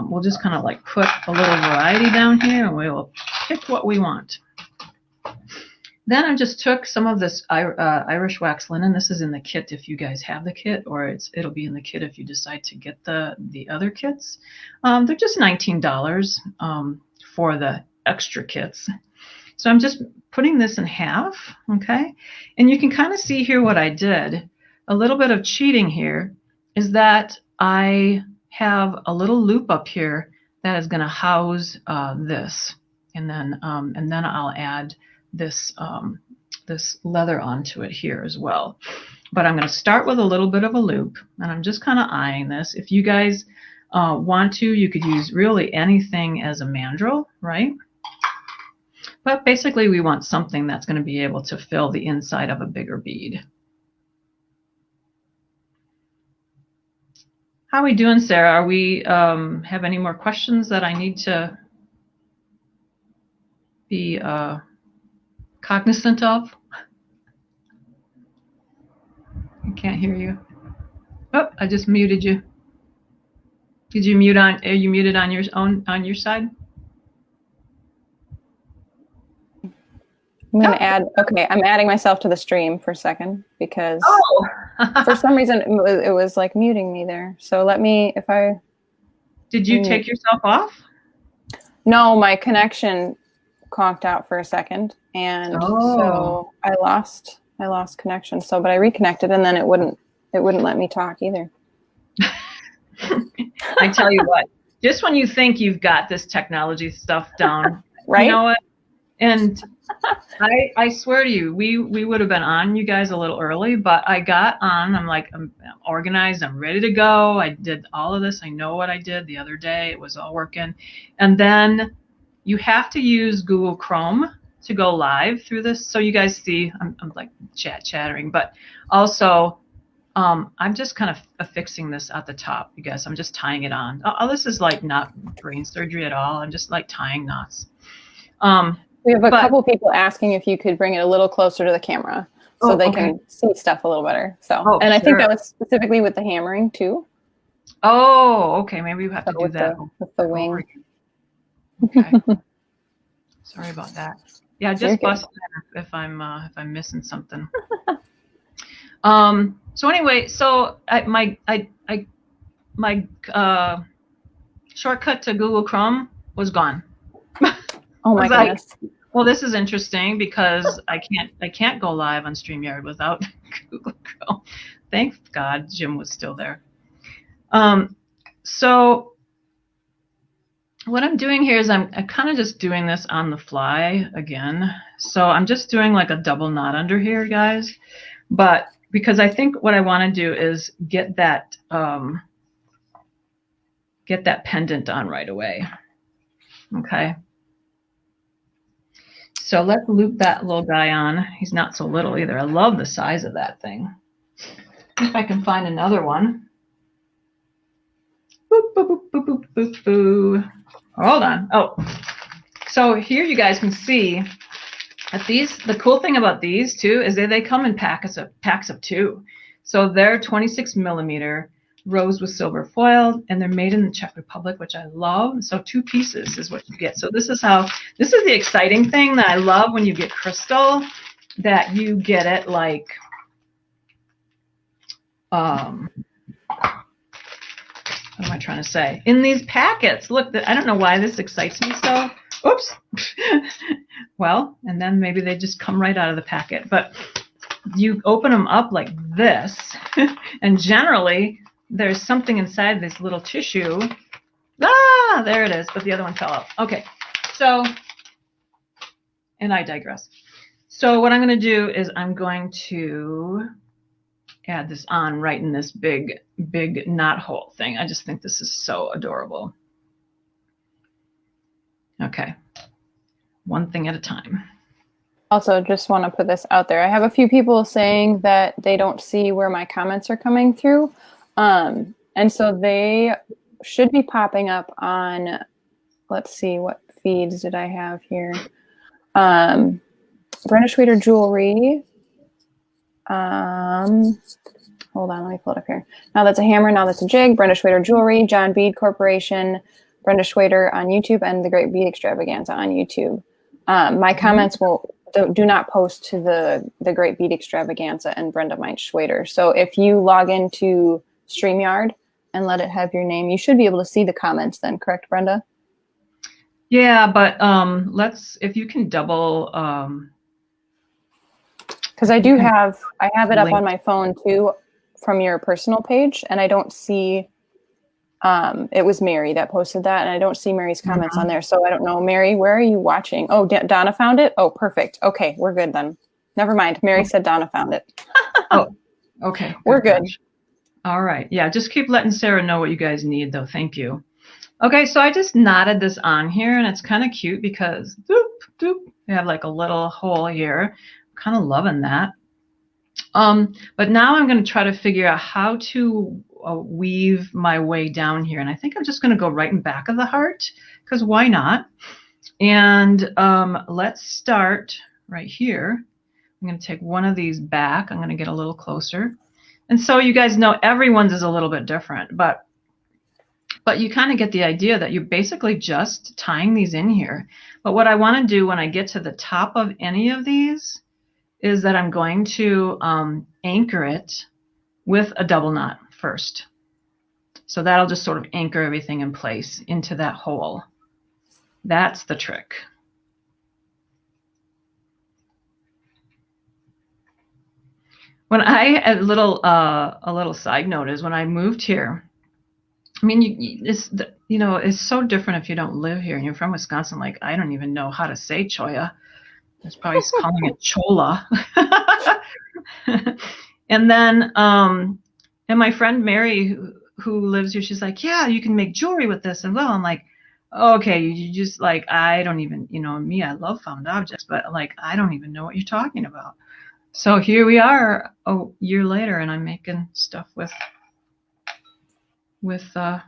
we'll just kind of like put a little variety down here, and we'll pick what we want. Then I just took some of this Irish wax linen. This is in the kit if you guys have the kit, or it'll be in the kit if you decide to get the other kits. They're just $19 for the extra kits. So I'm just putting this in half, okay? And you can kind of see here what I did. A little bit of cheating here is that I have a little loop up here that is going to house this, and then I'll add this this leather onto it here as well. But I'm going to start with a little bit of a loop, and I'm just kind of eyeing this. If you guys want to, you could use really anything as a mandrel, right? But basically we want something that's going to be able to fill the inside of a bigger bead. How are we doing, Sarah? Are we have any more questions that I need to be cognizant of? I can't hear you. Oh, I just muted you. Did you mute on? Are you muted on your side? I'm going to add, okay, I'm adding myself to the stream for a second because for some reason it was like muting me there. So let me, if I... Did you take yourself off? No, my connection conked out for a second. And so I lost connection. So, but I reconnected and then it wouldn't let me talk either. I tell you what, just when you think you've got this technology stuff down, right? You know what? And I swear to you, we would have been on you guys a little early, but I got on. I'm like, I'm organized. I'm ready to go. I did all of this. I know what I did the other day. It was all working. And then you have to use Google Chrome to go live through this. So you guys see, I'm like chattering, but also I'm just kind of affixing this at the top, you guys. I'm just tying it on. Oh, this is like not brain surgery at all. I'm just like tying knots. We have a couple people asking if you could bring it a little closer to the camera so they can see stuff a little better. So, and I think that was specifically with the hammering too. Oh, okay. Maybe we have to do that with the wing. Okay. Sorry about that. Yeah, just bust if I'm missing something. So anyway, so my shortcut to Google Chrome was gone. Oh my goodness. Like, well, this is interesting because I can't go live on StreamYard without Google Chrome. Thank God Jim was still there. So what I'm doing here is I'm kind of just doing this on the fly again. So I'm just doing like a double knot under here, guys. But because I think what I want to do is get that pendant on right away. Okay. So let's loop that little guy on. He's not so little either. I love the size of that thing. If I can find another one. Boop, boop, boop, boop, boop, boop, boop. Hold on. Oh, so here you guys can see that the cool thing about these too is they come in packs of 2. So they're 26 millimeter rose with silver foil, and they're made in the Czech Republic, which I love. So 2 pieces is what you get. So this is the exciting thing that I love when you get crystal, that you get it like, what am I trying to say? In these packets. Look, I don't know why this excites me so. Oops. Well, and then maybe they just come right out of the packet. But you open them up like this, and generally there's something inside this little tissue. Ah, there it is, but the other one fell out. Okay, so, and I digress. So what I'm going to do is I'm going to add this on right in this big knot hole thing. I just think this is so adorable. Okay, one thing at a time. Also, just want to put this out there. I have a few people saying that they don't see where my comments are coming through. And so they should be popping up on, let's see, what feeds did I have here? Brenda Schweder jewelry. Hold on, let me pull it up here. Now That's a Hammer, Now That's a Jig, Brenda Schweder Jewelry, John Bead Corporation, Brenda Schweder on YouTube, and The Great Bead Extravaganza on YouTube. My comments do not post to the Great Bead Extravaganza and Brenda Schweder. So if you log into StreamYard and let it have your name, you should be able to see the comments then, correct, Brenda? Yeah, but if you can double, because I have it up on my phone too from your personal page, and I don't see, it was Mary that posted that, and I don't see Mary's comments on there. So I don't know, Mary, where are you watching? Oh, Donna found it? Oh, perfect. Okay, we're good then. Never mind. Mary said Donna found it. Oh, okay. We're good. All right. Yeah, just keep letting Sarah know what you guys need, though. Thank you. Okay, so I just knotted this on here, and it's kind of cute because doop, doop, we have like a little hole here. I'm kind of loving that. But now I'm going to try to figure out how to weave my way down here. And I think I'm just going to go right in back of the heart, because why not? And let's start right here. I'm going to take one of these back. I'm going to get a little closer. And so you guys know everyone's is a little bit different, but you kind of get the idea that you're basically just tying these in here. But what I want to do when I get to the top of any of these is that I'm going to anchor it with a double knot first. So that'll just sort of anchor everything in place into that hole. That's the trick. When a little side note is when I moved here, I mean, it's so different if you don't live here and you're from Wisconsin. Like, I don't even know how to say cholla. It's probably calling it cholla. And then, and my friend Mary, who lives here, she's like, yeah, you can make jewelry with this. And well, I'm like, okay, you just like, I don't even, me, I love found objects, but like, I don't even know what you're talking about. So here we are a year later, and I'm making stuff with cholla.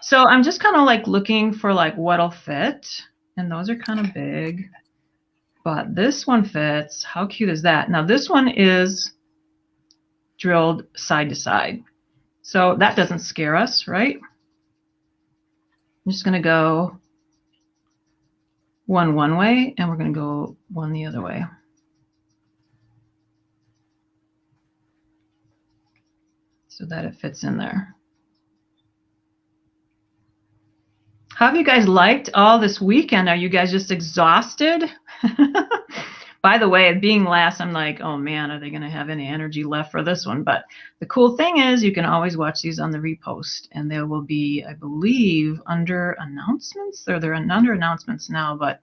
So I'm just kind of like looking for like what'll fit, and those are kind of big, but this one fits. How cute is that? Now this one is drilled side to side, so that doesn't scare us, right? I'm just going to go one way, and we're going to go one the other way. So that it fits in there. How have you guys liked all this weekend? Are you guys just exhausted? By the way, being last, I'm like, oh man, are they going to have any energy left for this one? But the cool thing is you can always watch these on the repost, and they will be, I believe, under announcements, or they're under announcements now, but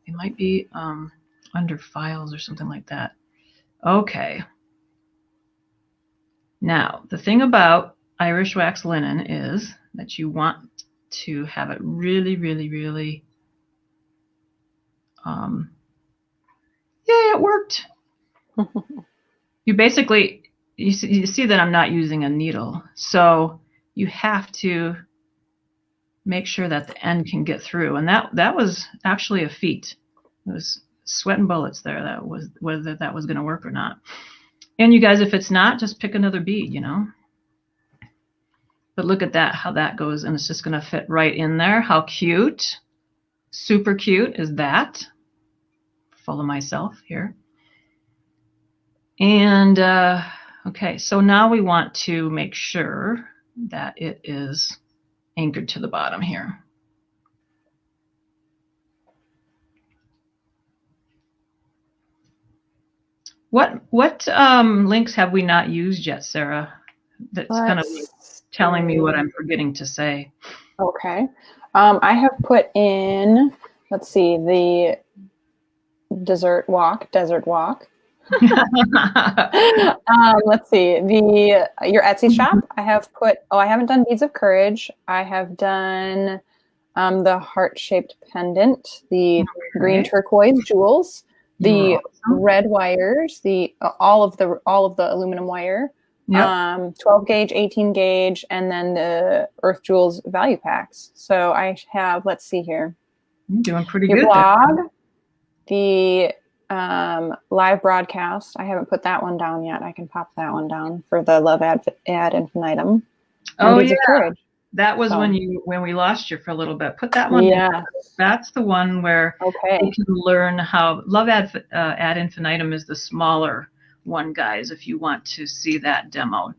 they might be under files or something like that. Okay. Now, the thing about Irish wax linen is that you want to have it really, really, really, yeah, it worked. You basically, you see that I'm not using a needle, so you have to make sure that the end can get through, and that was actually a feat. It was sweating bullets there. That was whether that was going to work or not. And you guys, if it's not, just pick another bead, But look at that, how that goes, and it's just going to fit right in there. How cute, super cute is that? Full of myself here. And okay, so now we want to make sure that it is anchored to the bottom here. What links have we not used yet, Sarah? That's kind of telling me what I'm forgetting to say. Okay. I have put in, let's see, the desert walk. Let's see, your Etsy shop. I have put, I haven't done Beads of Courage. I have done the heart-shaped pendant, the green turquoise jewels, the red wires, all of the aluminum wire, 12 gauge, 18 gauge, and then the Earth Jewels value packs. So I have, let's see here. You're doing pretty Your good blog, the live broadcast. I haven't put that one down yet. I can pop that one down for the Love ad infinitum. Oh Beads yeah, of Courage. that was So, when we lost you for a little bit. Put that one. Yeah. That's the one where Okay. you can learn how Love ad infinitum is the smaller one, guys. If you want to see that demo.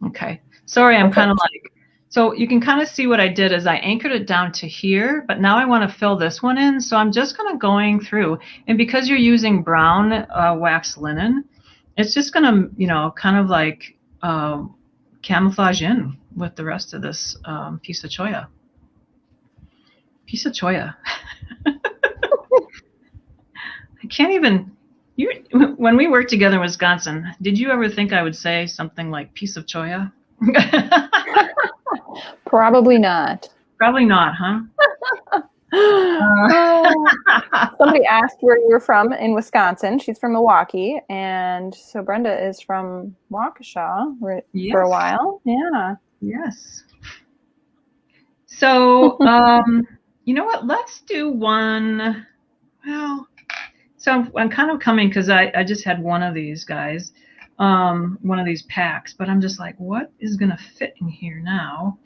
Okay. Sorry, I'm kind of like. So you can kind of see what I did is I anchored it down to here, but now I want to fill this one in. So I'm just kind of going through, and because you're using brown wax linen, it's just going to, you know, kind of like camouflage in with the rest of this piece of cholla. Piece of cholla. I can't even. When we worked together in Wisconsin, did you ever think I would say something like piece of cholla? Probably not. Probably not, huh? Somebody asked where you were from in Wisconsin. She's from Milwaukee, and so Brenda is from Waukesha for a while. Yeah. Yes. So, you know what? Let's do one. Well, so I'm kind of coming because I just had one of these guys, one of these packs, but I'm just like, what is going to fit in here now?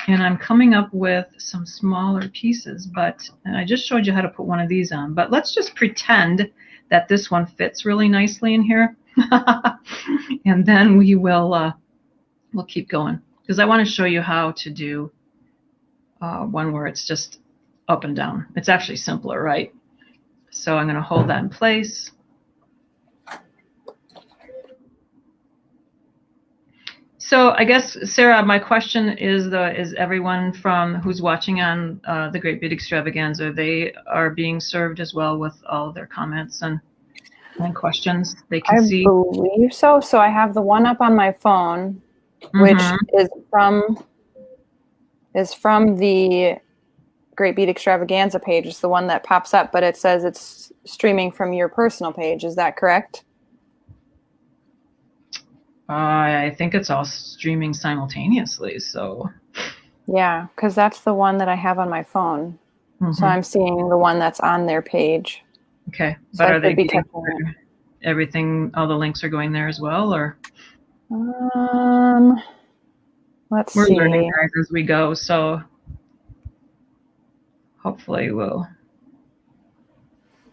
And I'm coming up with some smaller pieces, and I just showed you how to put one of these on, but let's just pretend that this one fits really nicely in here. And then we'll keep going because I want to show you how to do one where it's just up and down. It's actually simpler, right? So I'm going to hold that in place. So I guess, Sarah, my question is everyone from who's watching on the Great Bead Extravaganza, they are being served as well with all of their comments and questions they can see? I believe so. So I have the one up on my phone, which is from the Great Bead Extravaganza page. It's the one that pops up, but it says it's streaming from your personal page. Is that correct? I think it's all streaming simultaneously. So yeah, because that's the one that I have on my phone. So I'm seeing the one that's on their page. Okay, so but are they getting everything? All the links are going there as well, or? Let's We're see. learning as we go, so hopefully we'll.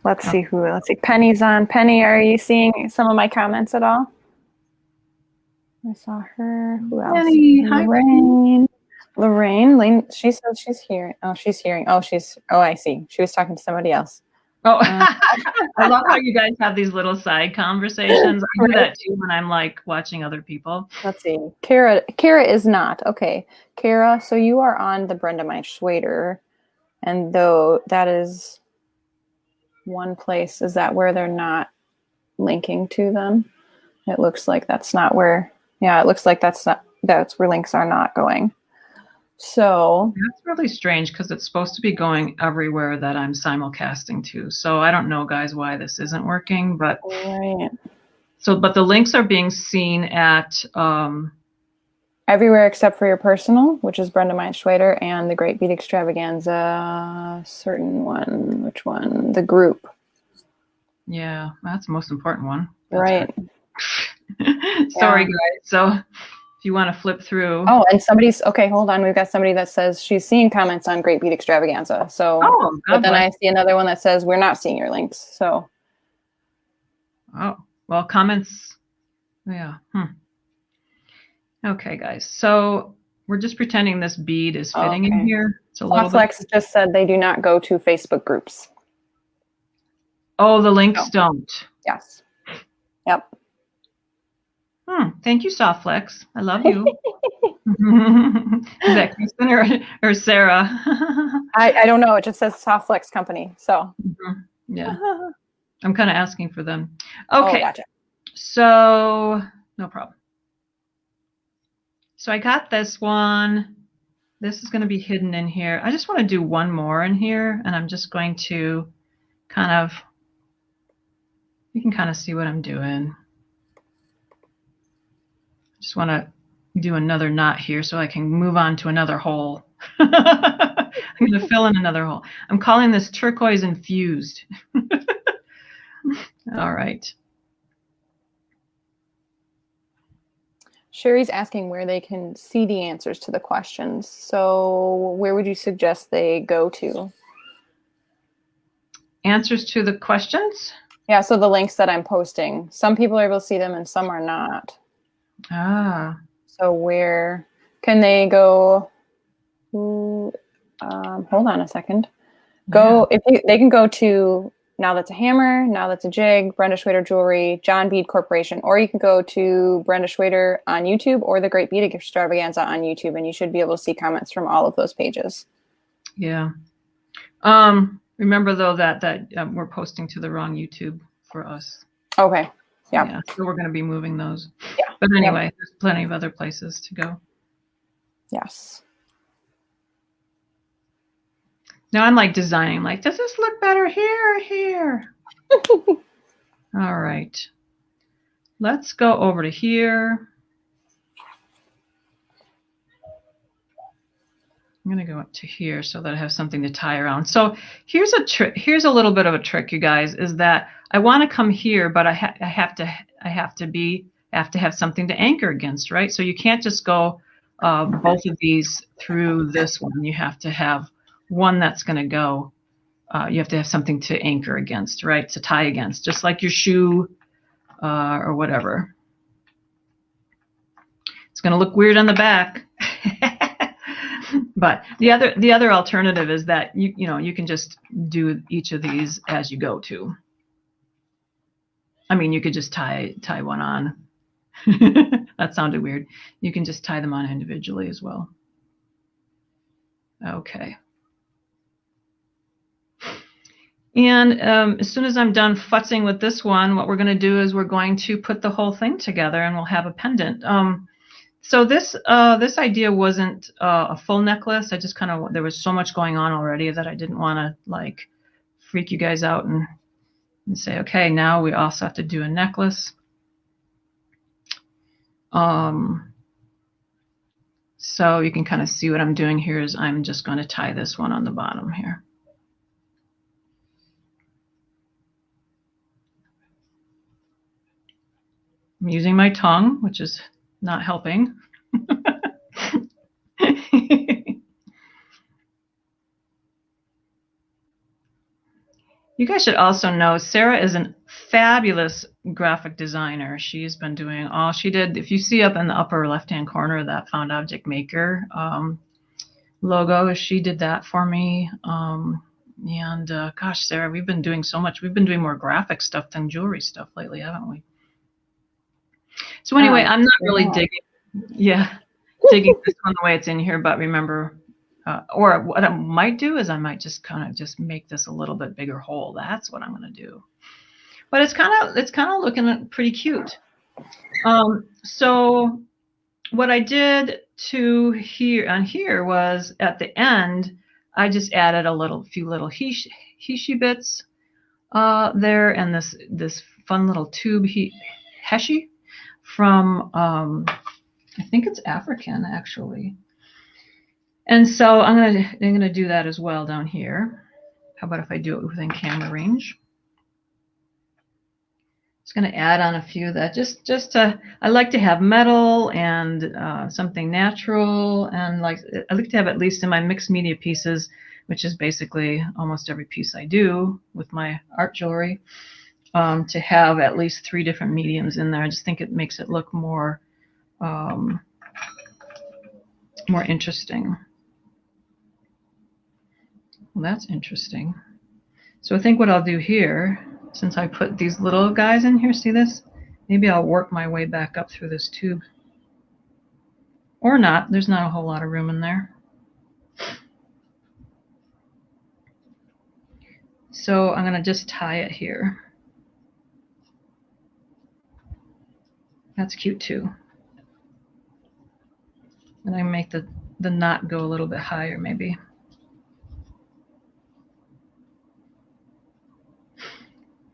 Let's see. Penny's on. Penny, are you seeing some of my comments at all? I saw her. Who else? Penny, Lorraine. She says she's hearing. Oh, she's hearing. Oh, I see. She was talking to somebody else. Oh, I love how you guys have these little side conversations. I do that too when I'm like watching other people. Let's see. Kara is not. Okay. Kara, so you are on the Brenda Schweder, and though that is one place, is that where they're not linking to them? It looks like that's not where. Yeah, it looks like that's where links are not going. So that's really strange because it's supposed to be going everywhere that I'm simulcasting to. So I don't know, guys, why this isn't working, but but the links are being seen at everywhere except for your personal, which is Brenda Schweder, and the Great Bead Extravaganza, certain one. Which one? The group. Yeah, that's the most important one. That's right. Sorry, guys. So if you want to flip through. Oh, and hold on. We've got somebody that says she's seeing comments on Great Bead Extravaganza. So, but then I see another one that says we're not seeing your links. So. Oh, well, comments. Yeah. Okay, guys. So we're just pretending this bead is fitting in here. It's a little Flex just said they do not go to Facebook groups. Oh, the links don't. Yes. Yep. Thank you, Softflex. I love you. Is that Kristen or Sarah? I don't know. It just says Softflex Company. So yeah, I'm kind of asking for them. Okay. Oh, gotcha. So no problem. So I got this one. This is going to be hidden in here. I just want to do one more in here, and I'm just going to you can kind of see what I'm doing. Just want to do another knot here so I can move on to another hole. I I'm going to fill in another hole. I'm calling this turquoise infused. All right. Sherry's asking where they can see the answers to the questions. So where would you suggest they go to? Answers to the questions? Yeah, so the links that I'm posting. Some people are able to see them and some are not. Ah. So where can they go? Hold on a second. They can go to Now That's a Hammer, Now That's a Jig, Brenda Schweder Jewelry, John Bead Corporation, or you can go to Brenda Schweder on YouTube or the Great Bead Extravaganza on YouTube, and you should be able to see comments from all of those pages. Yeah. Remember though that we're posting to the wrong YouTube for us. Okay. Yeah. So we're going to be moving those. Yeah. But anyway, there's plenty of other places to go. Yes. Now I'm like designing, like, does this look better here or here? All right. Let's go over to here. I'm going to go up to here so that I have something to tie around. So here's a trick. Here's a little bit of a trick, you guys, is that I want to come here, but I have to have something to anchor against, right? So you can't just go both of these through this one. You have to have one that's going to go. You have to have something to anchor against, right? To tie against, just like your shoe or whatever. It's going to look weird on the back. But the other alternative is that you can just do each of these as you go to. I mean, you could just tie one on. That sounded weird. You can just tie them on individually as well. Okay. And as soon as I'm done futzing with this one, what we're going to do is we're going to put the whole thing together and we'll have a pendant. So this idea wasn't a full necklace. I just there was so much going on already that I didn't want to like freak you guys out and say, okay, now we also have to do a necklace. So you can kind of see what I'm doing here is I'm just going to tie this one on the bottom here. I'm using my tongue, which is not helping. You guys should also know Sarah is a fabulous graphic designer. She's been doing all she did. If you see up in the upper left-hand corner that Found Object Maker logo, she did that for me. Gosh, Sarah, we've been doing so much. We've been doing more graphic stuff than jewelry stuff lately, haven't we? So anyway, I'm not really digging this one the way it's in here, but remember, or what I might do is I might just kind of just make this a little bit bigger hole. That's what I'm going to do. But it's kind of looking pretty cute. So what I did to here was at the end, I just added a few little heshi bits there, and this fun little tube heshi from I think it's African actually. And so I'm gonna do that as well down here. How about if I do it within camera range? Just gonna add on a few that I like to have metal and something natural, and I like to have, at least in my mixed media pieces, which is basically almost every piece I do with my art jewelry, to have at least 3 different mediums in there. I just think it makes it look more interesting. Well, that's interesting. So I think what I'll do here, since I put these little guys in here, see this? Maybe I'll work my way back up through this tube. Or not. There's not a whole lot of room in there. So I'm going to just tie it here. That's cute too. And I make the knot go a little bit higher maybe.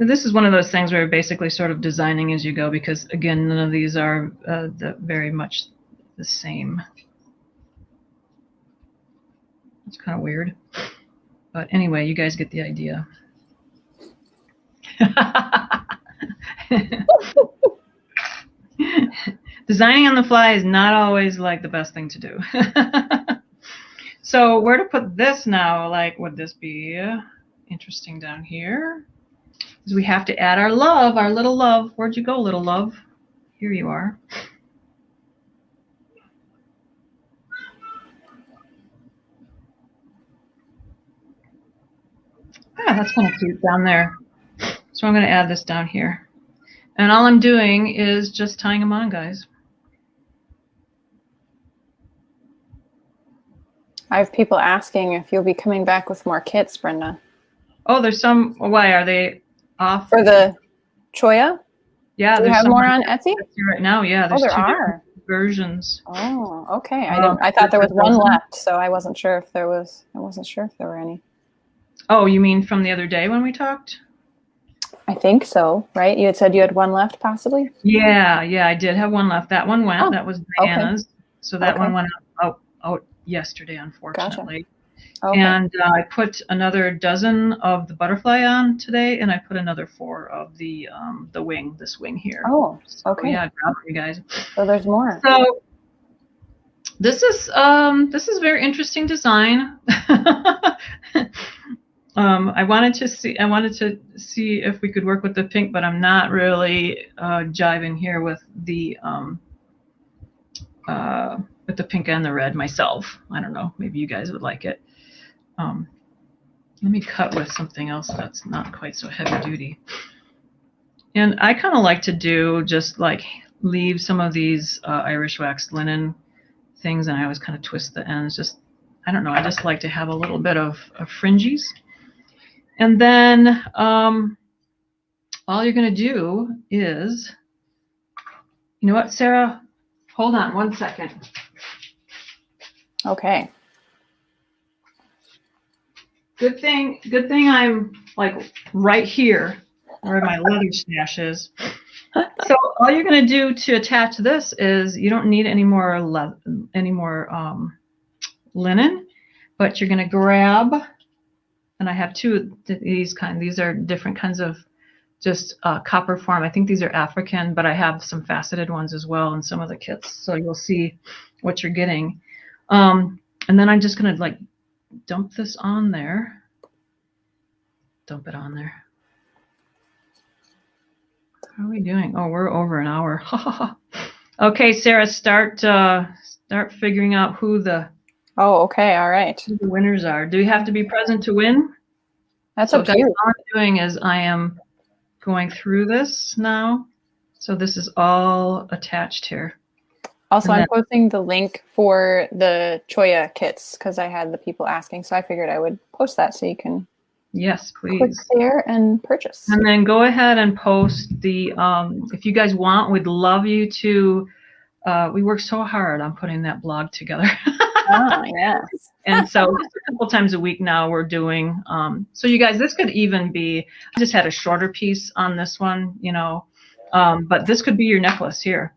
And this is one of those things where you're basically sort of designing as you go, because again, none of these are very much the same. It's kind of weird. But anyway, you guys get the idea. Designing on the fly is not always like the best thing to do. So where to put this now? Like, would this be interesting down here? Because we have to add our love, our little love. Where'd you go, little love? Here you are. Ah, that's kind of cute down there. So I'm going to add this down here. And all I'm doing is just tying them on, guys. I have people asking if you'll be coming back with more kits, Brenda. Oh, there's some. Why are they off? For the cholla? Yeah, do you have more on Etsy right now? Yeah, there's there two are versions. Oh, okay. I thought there was one left, so I wasn't sure if there was. I wasn't sure if there were any. Oh, you mean from the other day when we talked? I think so, right? You had said you had one left, possibly? Yeah, I did have one left. That one went. Oh, that was Diana's. Okay. So that one went out yesterday, unfortunately. Gotcha. Okay. And I put another dozen of the butterfly on today, and I put another 4 of the wing, this wing here. Oh, okay. So, yeah, grab it, you guys. So there's more. So this is very interesting design. I wanted to see if we could work with the pink, but I'm not really jiving here with the pink and the red myself. I don't know. Maybe you guys would like it. Let me cut with something else that's not quite so heavy duty. And I kind of like to do just like leave some of these Irish waxed linen things, and I always kind of twist the ends. Just, I don't know. I just like to have a little bit of fringes. And then all you're going to do is, you know what, Sarah? Hold on 1 second. Okay. Good thing I'm like right here where my leather stash is. So all you're going to do to attach this is you don't need any more linen, but you're going to grab, and I have 2 of these kind. These are different kinds of just copper form. I think these are African, but I have some faceted ones as well in some of the kits. So you'll see what you're getting. And then I'm just going to like dump this on there. Dump it on there. How are we doing? Oh, we're over an hour. Okay, Sarah, start figuring out who the okay, all right. Who the winners are. Do you have to be present to win? That's up to you. All I'm doing is I am going through this now. So this is all attached here. Also, I'm posting the link for the cholla kits because I had the people asking. So I figured I would post that so you can click there and purchase. And then go ahead and post the, if you guys want, we'd love you to, we work so hard on putting that blog together. Oh, yes. And so just a couple times a week now we're doing, so you guys, this could even be, I just had a shorter piece on this one, you know, but this could be your necklace here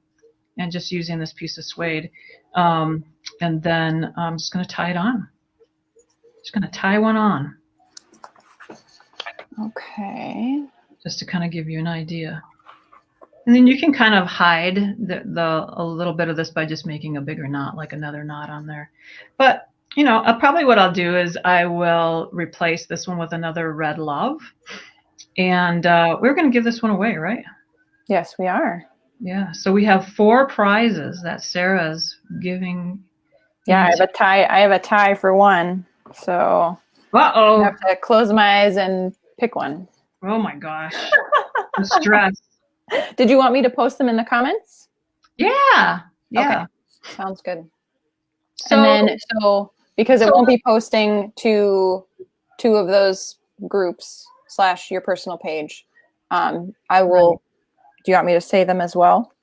and just using this piece of suede. And then I'm just going to tie it on. Just going to tie one on. Okay. Just to kind of give you an idea. And then you can kind of hide a little bit of this by just making a bigger knot, like another knot on there. But, you know, probably what I'll do is I will replace this one with another red love. And we're going to give this one away, right? Yes, we are. Yeah. So we have 4 prizes that Sarah's giving. Yeah, I have a tie for one. So I have to close my eyes and pick one. Oh my gosh. The stress. Did you want me to post them in the comments? Yeah. Yeah. Okay. Sounds good. So because it won't be posting to 2 of those groups / your personal page, I will. Right. Do you want me to say them as well?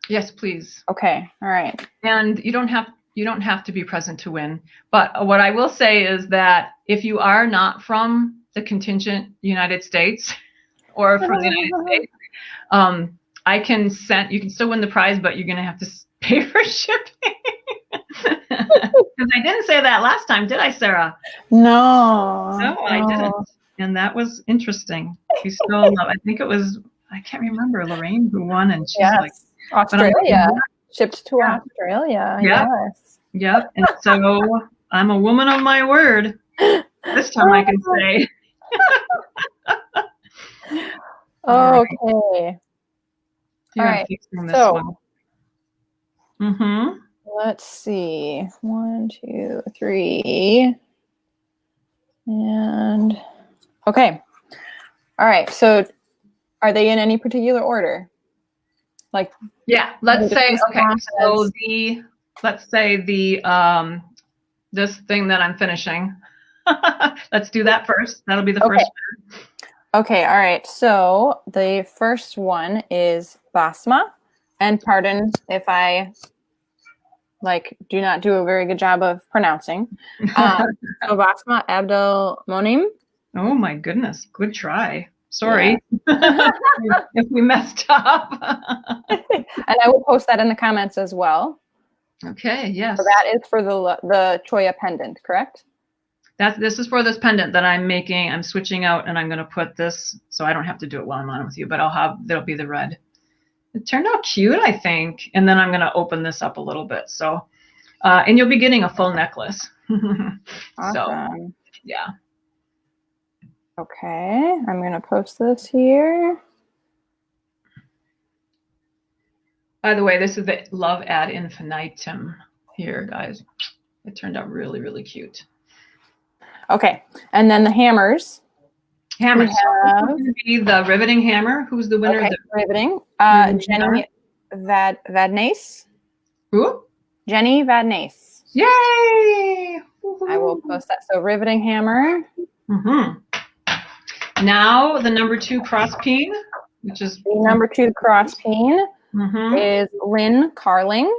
Yes, please. Okay. All right. And you don't have to be present to win. But what I will say is that if you are not from the contingent United States or from the United States, you can still win the prize, but you're going to have to pay for shipping. Because I didn't say that last time, did I, Sarah? No. No, I didn't. And that was interesting. We still love, I think it was, I can't remember, Lorraine who won, and she's like, Australia. Shipped to Yeah. Australia. Yeah. Yes. Yep. And so I'm a woman of my word. This time I can say. Okay. Yeah, All right. fixing this So one. Mm-hmm. let's see. 1, 2, 3. And okay. All right. So are they in any particular order? Like, yeah, let's say, okay, so let's say this thing that I'm finishing. Let's do that first. That'll be the first one. Okay, all right. So the first one is Basma, and pardon if I do not do a very good job of pronouncing. So Basma Abdel Monim. Oh my goodness, good try. Sorry if we messed up. And I will post that in the comments as well. Okay, yes. So that is for the cholla pendant, correct? This is for this pendant that I'm making. I'm switching out, and I'm going to put this, so I don't have to do it while I'm on with you, but there'll be the red. It turned out cute, I think. And then I'm going to open this up a little bit. So, and you'll be getting a full necklace. Awesome. So, yeah. Okay, I'm going to post this here. By the way, this is the Love Ad Infinitum here, guys. It turned out really, really cute. Okay. And then the hammers. Hammers. So going to be the riveting hammer. Who's the winner? Okay, riveting. Jenny Vadnais. Who? Jenny Vadnais. Yay! I will post that. So riveting hammer. Mm-hmm. Now the number 2 cross peen, which is the number 2 cross peen is Lynn Carling.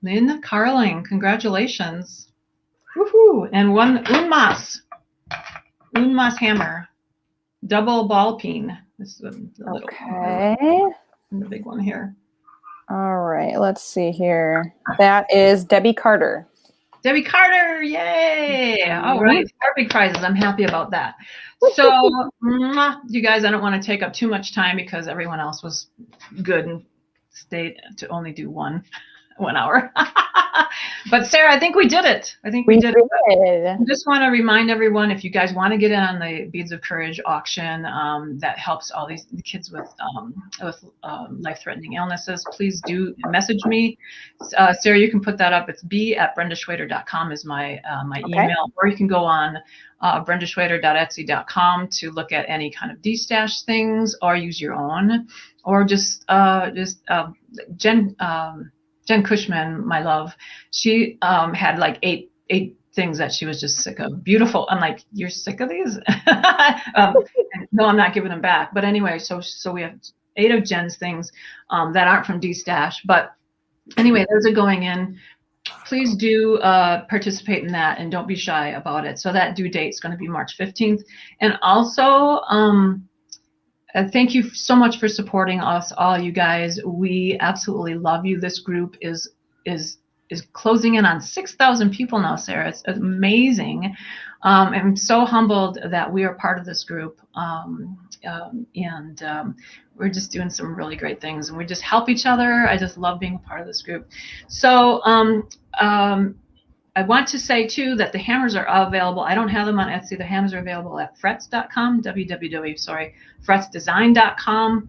Lynn Carling, congratulations! Woohoo! And one Unmas hammer, double ball peen. This is the little one. And the big one here. All right, let's see here. That is Debbie Carter. Debbie Carter, yay! All right, our big prizes. I'm happy about that. So, you guys, I don't want to take up too much time because everyone else was good and stayed to only do one hour. But Sarah, I think we did it. I think we did it. I just want to remind everyone, if you guys want to get in on the Beads of Courage auction that helps all these kids with life-threatening illnesses, please do message me. Sarah, you can put that up. It's b@brendaschweder.com is my email, or you can go on brendaschweder.etsy.com to look at any kind of de-stash things, or use your own, or just Jen Cushman, my love, she had like eight things that she was just sick of. Beautiful. I'm like, you're sick of these? No, I'm not giving them back. But anyway, so we have 8 of Jen's things that aren't from D-Stash. But anyway, those are going in. Please do participate in that, and don't be shy about it. So that due date is going to be March 15th. And also, thank you so much for supporting us all, you guys. We absolutely love you. This group is closing in on 6,000 people now, Sarah. It's amazing. I'm so humbled that we are part of this group. And we're just doing some really great things, and we just help each other. I just love being a part of this group. So I want to say, too, that the hammers are available. I don't have them on Etsy. The hammers are available at frets.com, fretzdesign.com.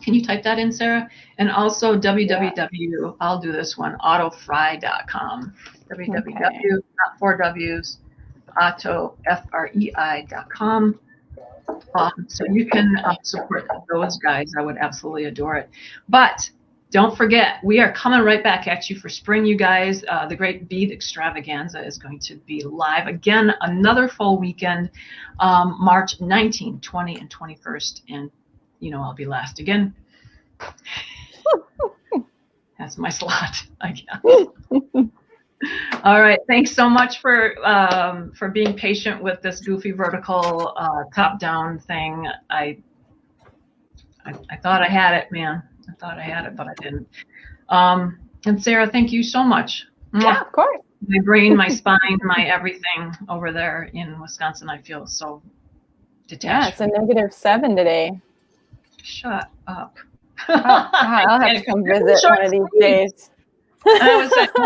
Can you type that in, Sarah? And also I'll do this one, autofry.com. www, not 4 W's, auto, FREI.com. So you can support those guys. I would absolutely adore it. But don't forget, we are coming right back at you for spring, you guys. The Great Bead Extravaganza is going to be live again, another full weekend, March 19, 20, and 21st. And, I'll be last again. That's my slot, I guess. All right. Thanks so much for being patient with this goofy vertical top-down thing. I thought I had it, man. I thought I had it, but I didn't. And Sarah, thank you so much. Yeah, of course. My brain, my spine, my everything over there in Wisconsin. I feel so detached. Yeah, it's a -7 today. Shut up. Oh, God, I'll have to come visit one of these days. I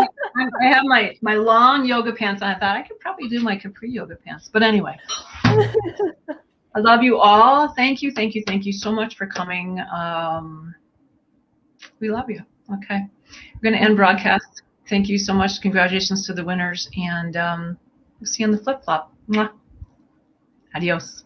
have my long yoga pants, and I thought I could probably do my capri yoga pants. But anyway, I love you all. Thank you so much for coming. We love you. Okay, we're going to end broadcast. Thank you so much. Congratulations to the winners, and we'll see you on the flip-flop. Adios.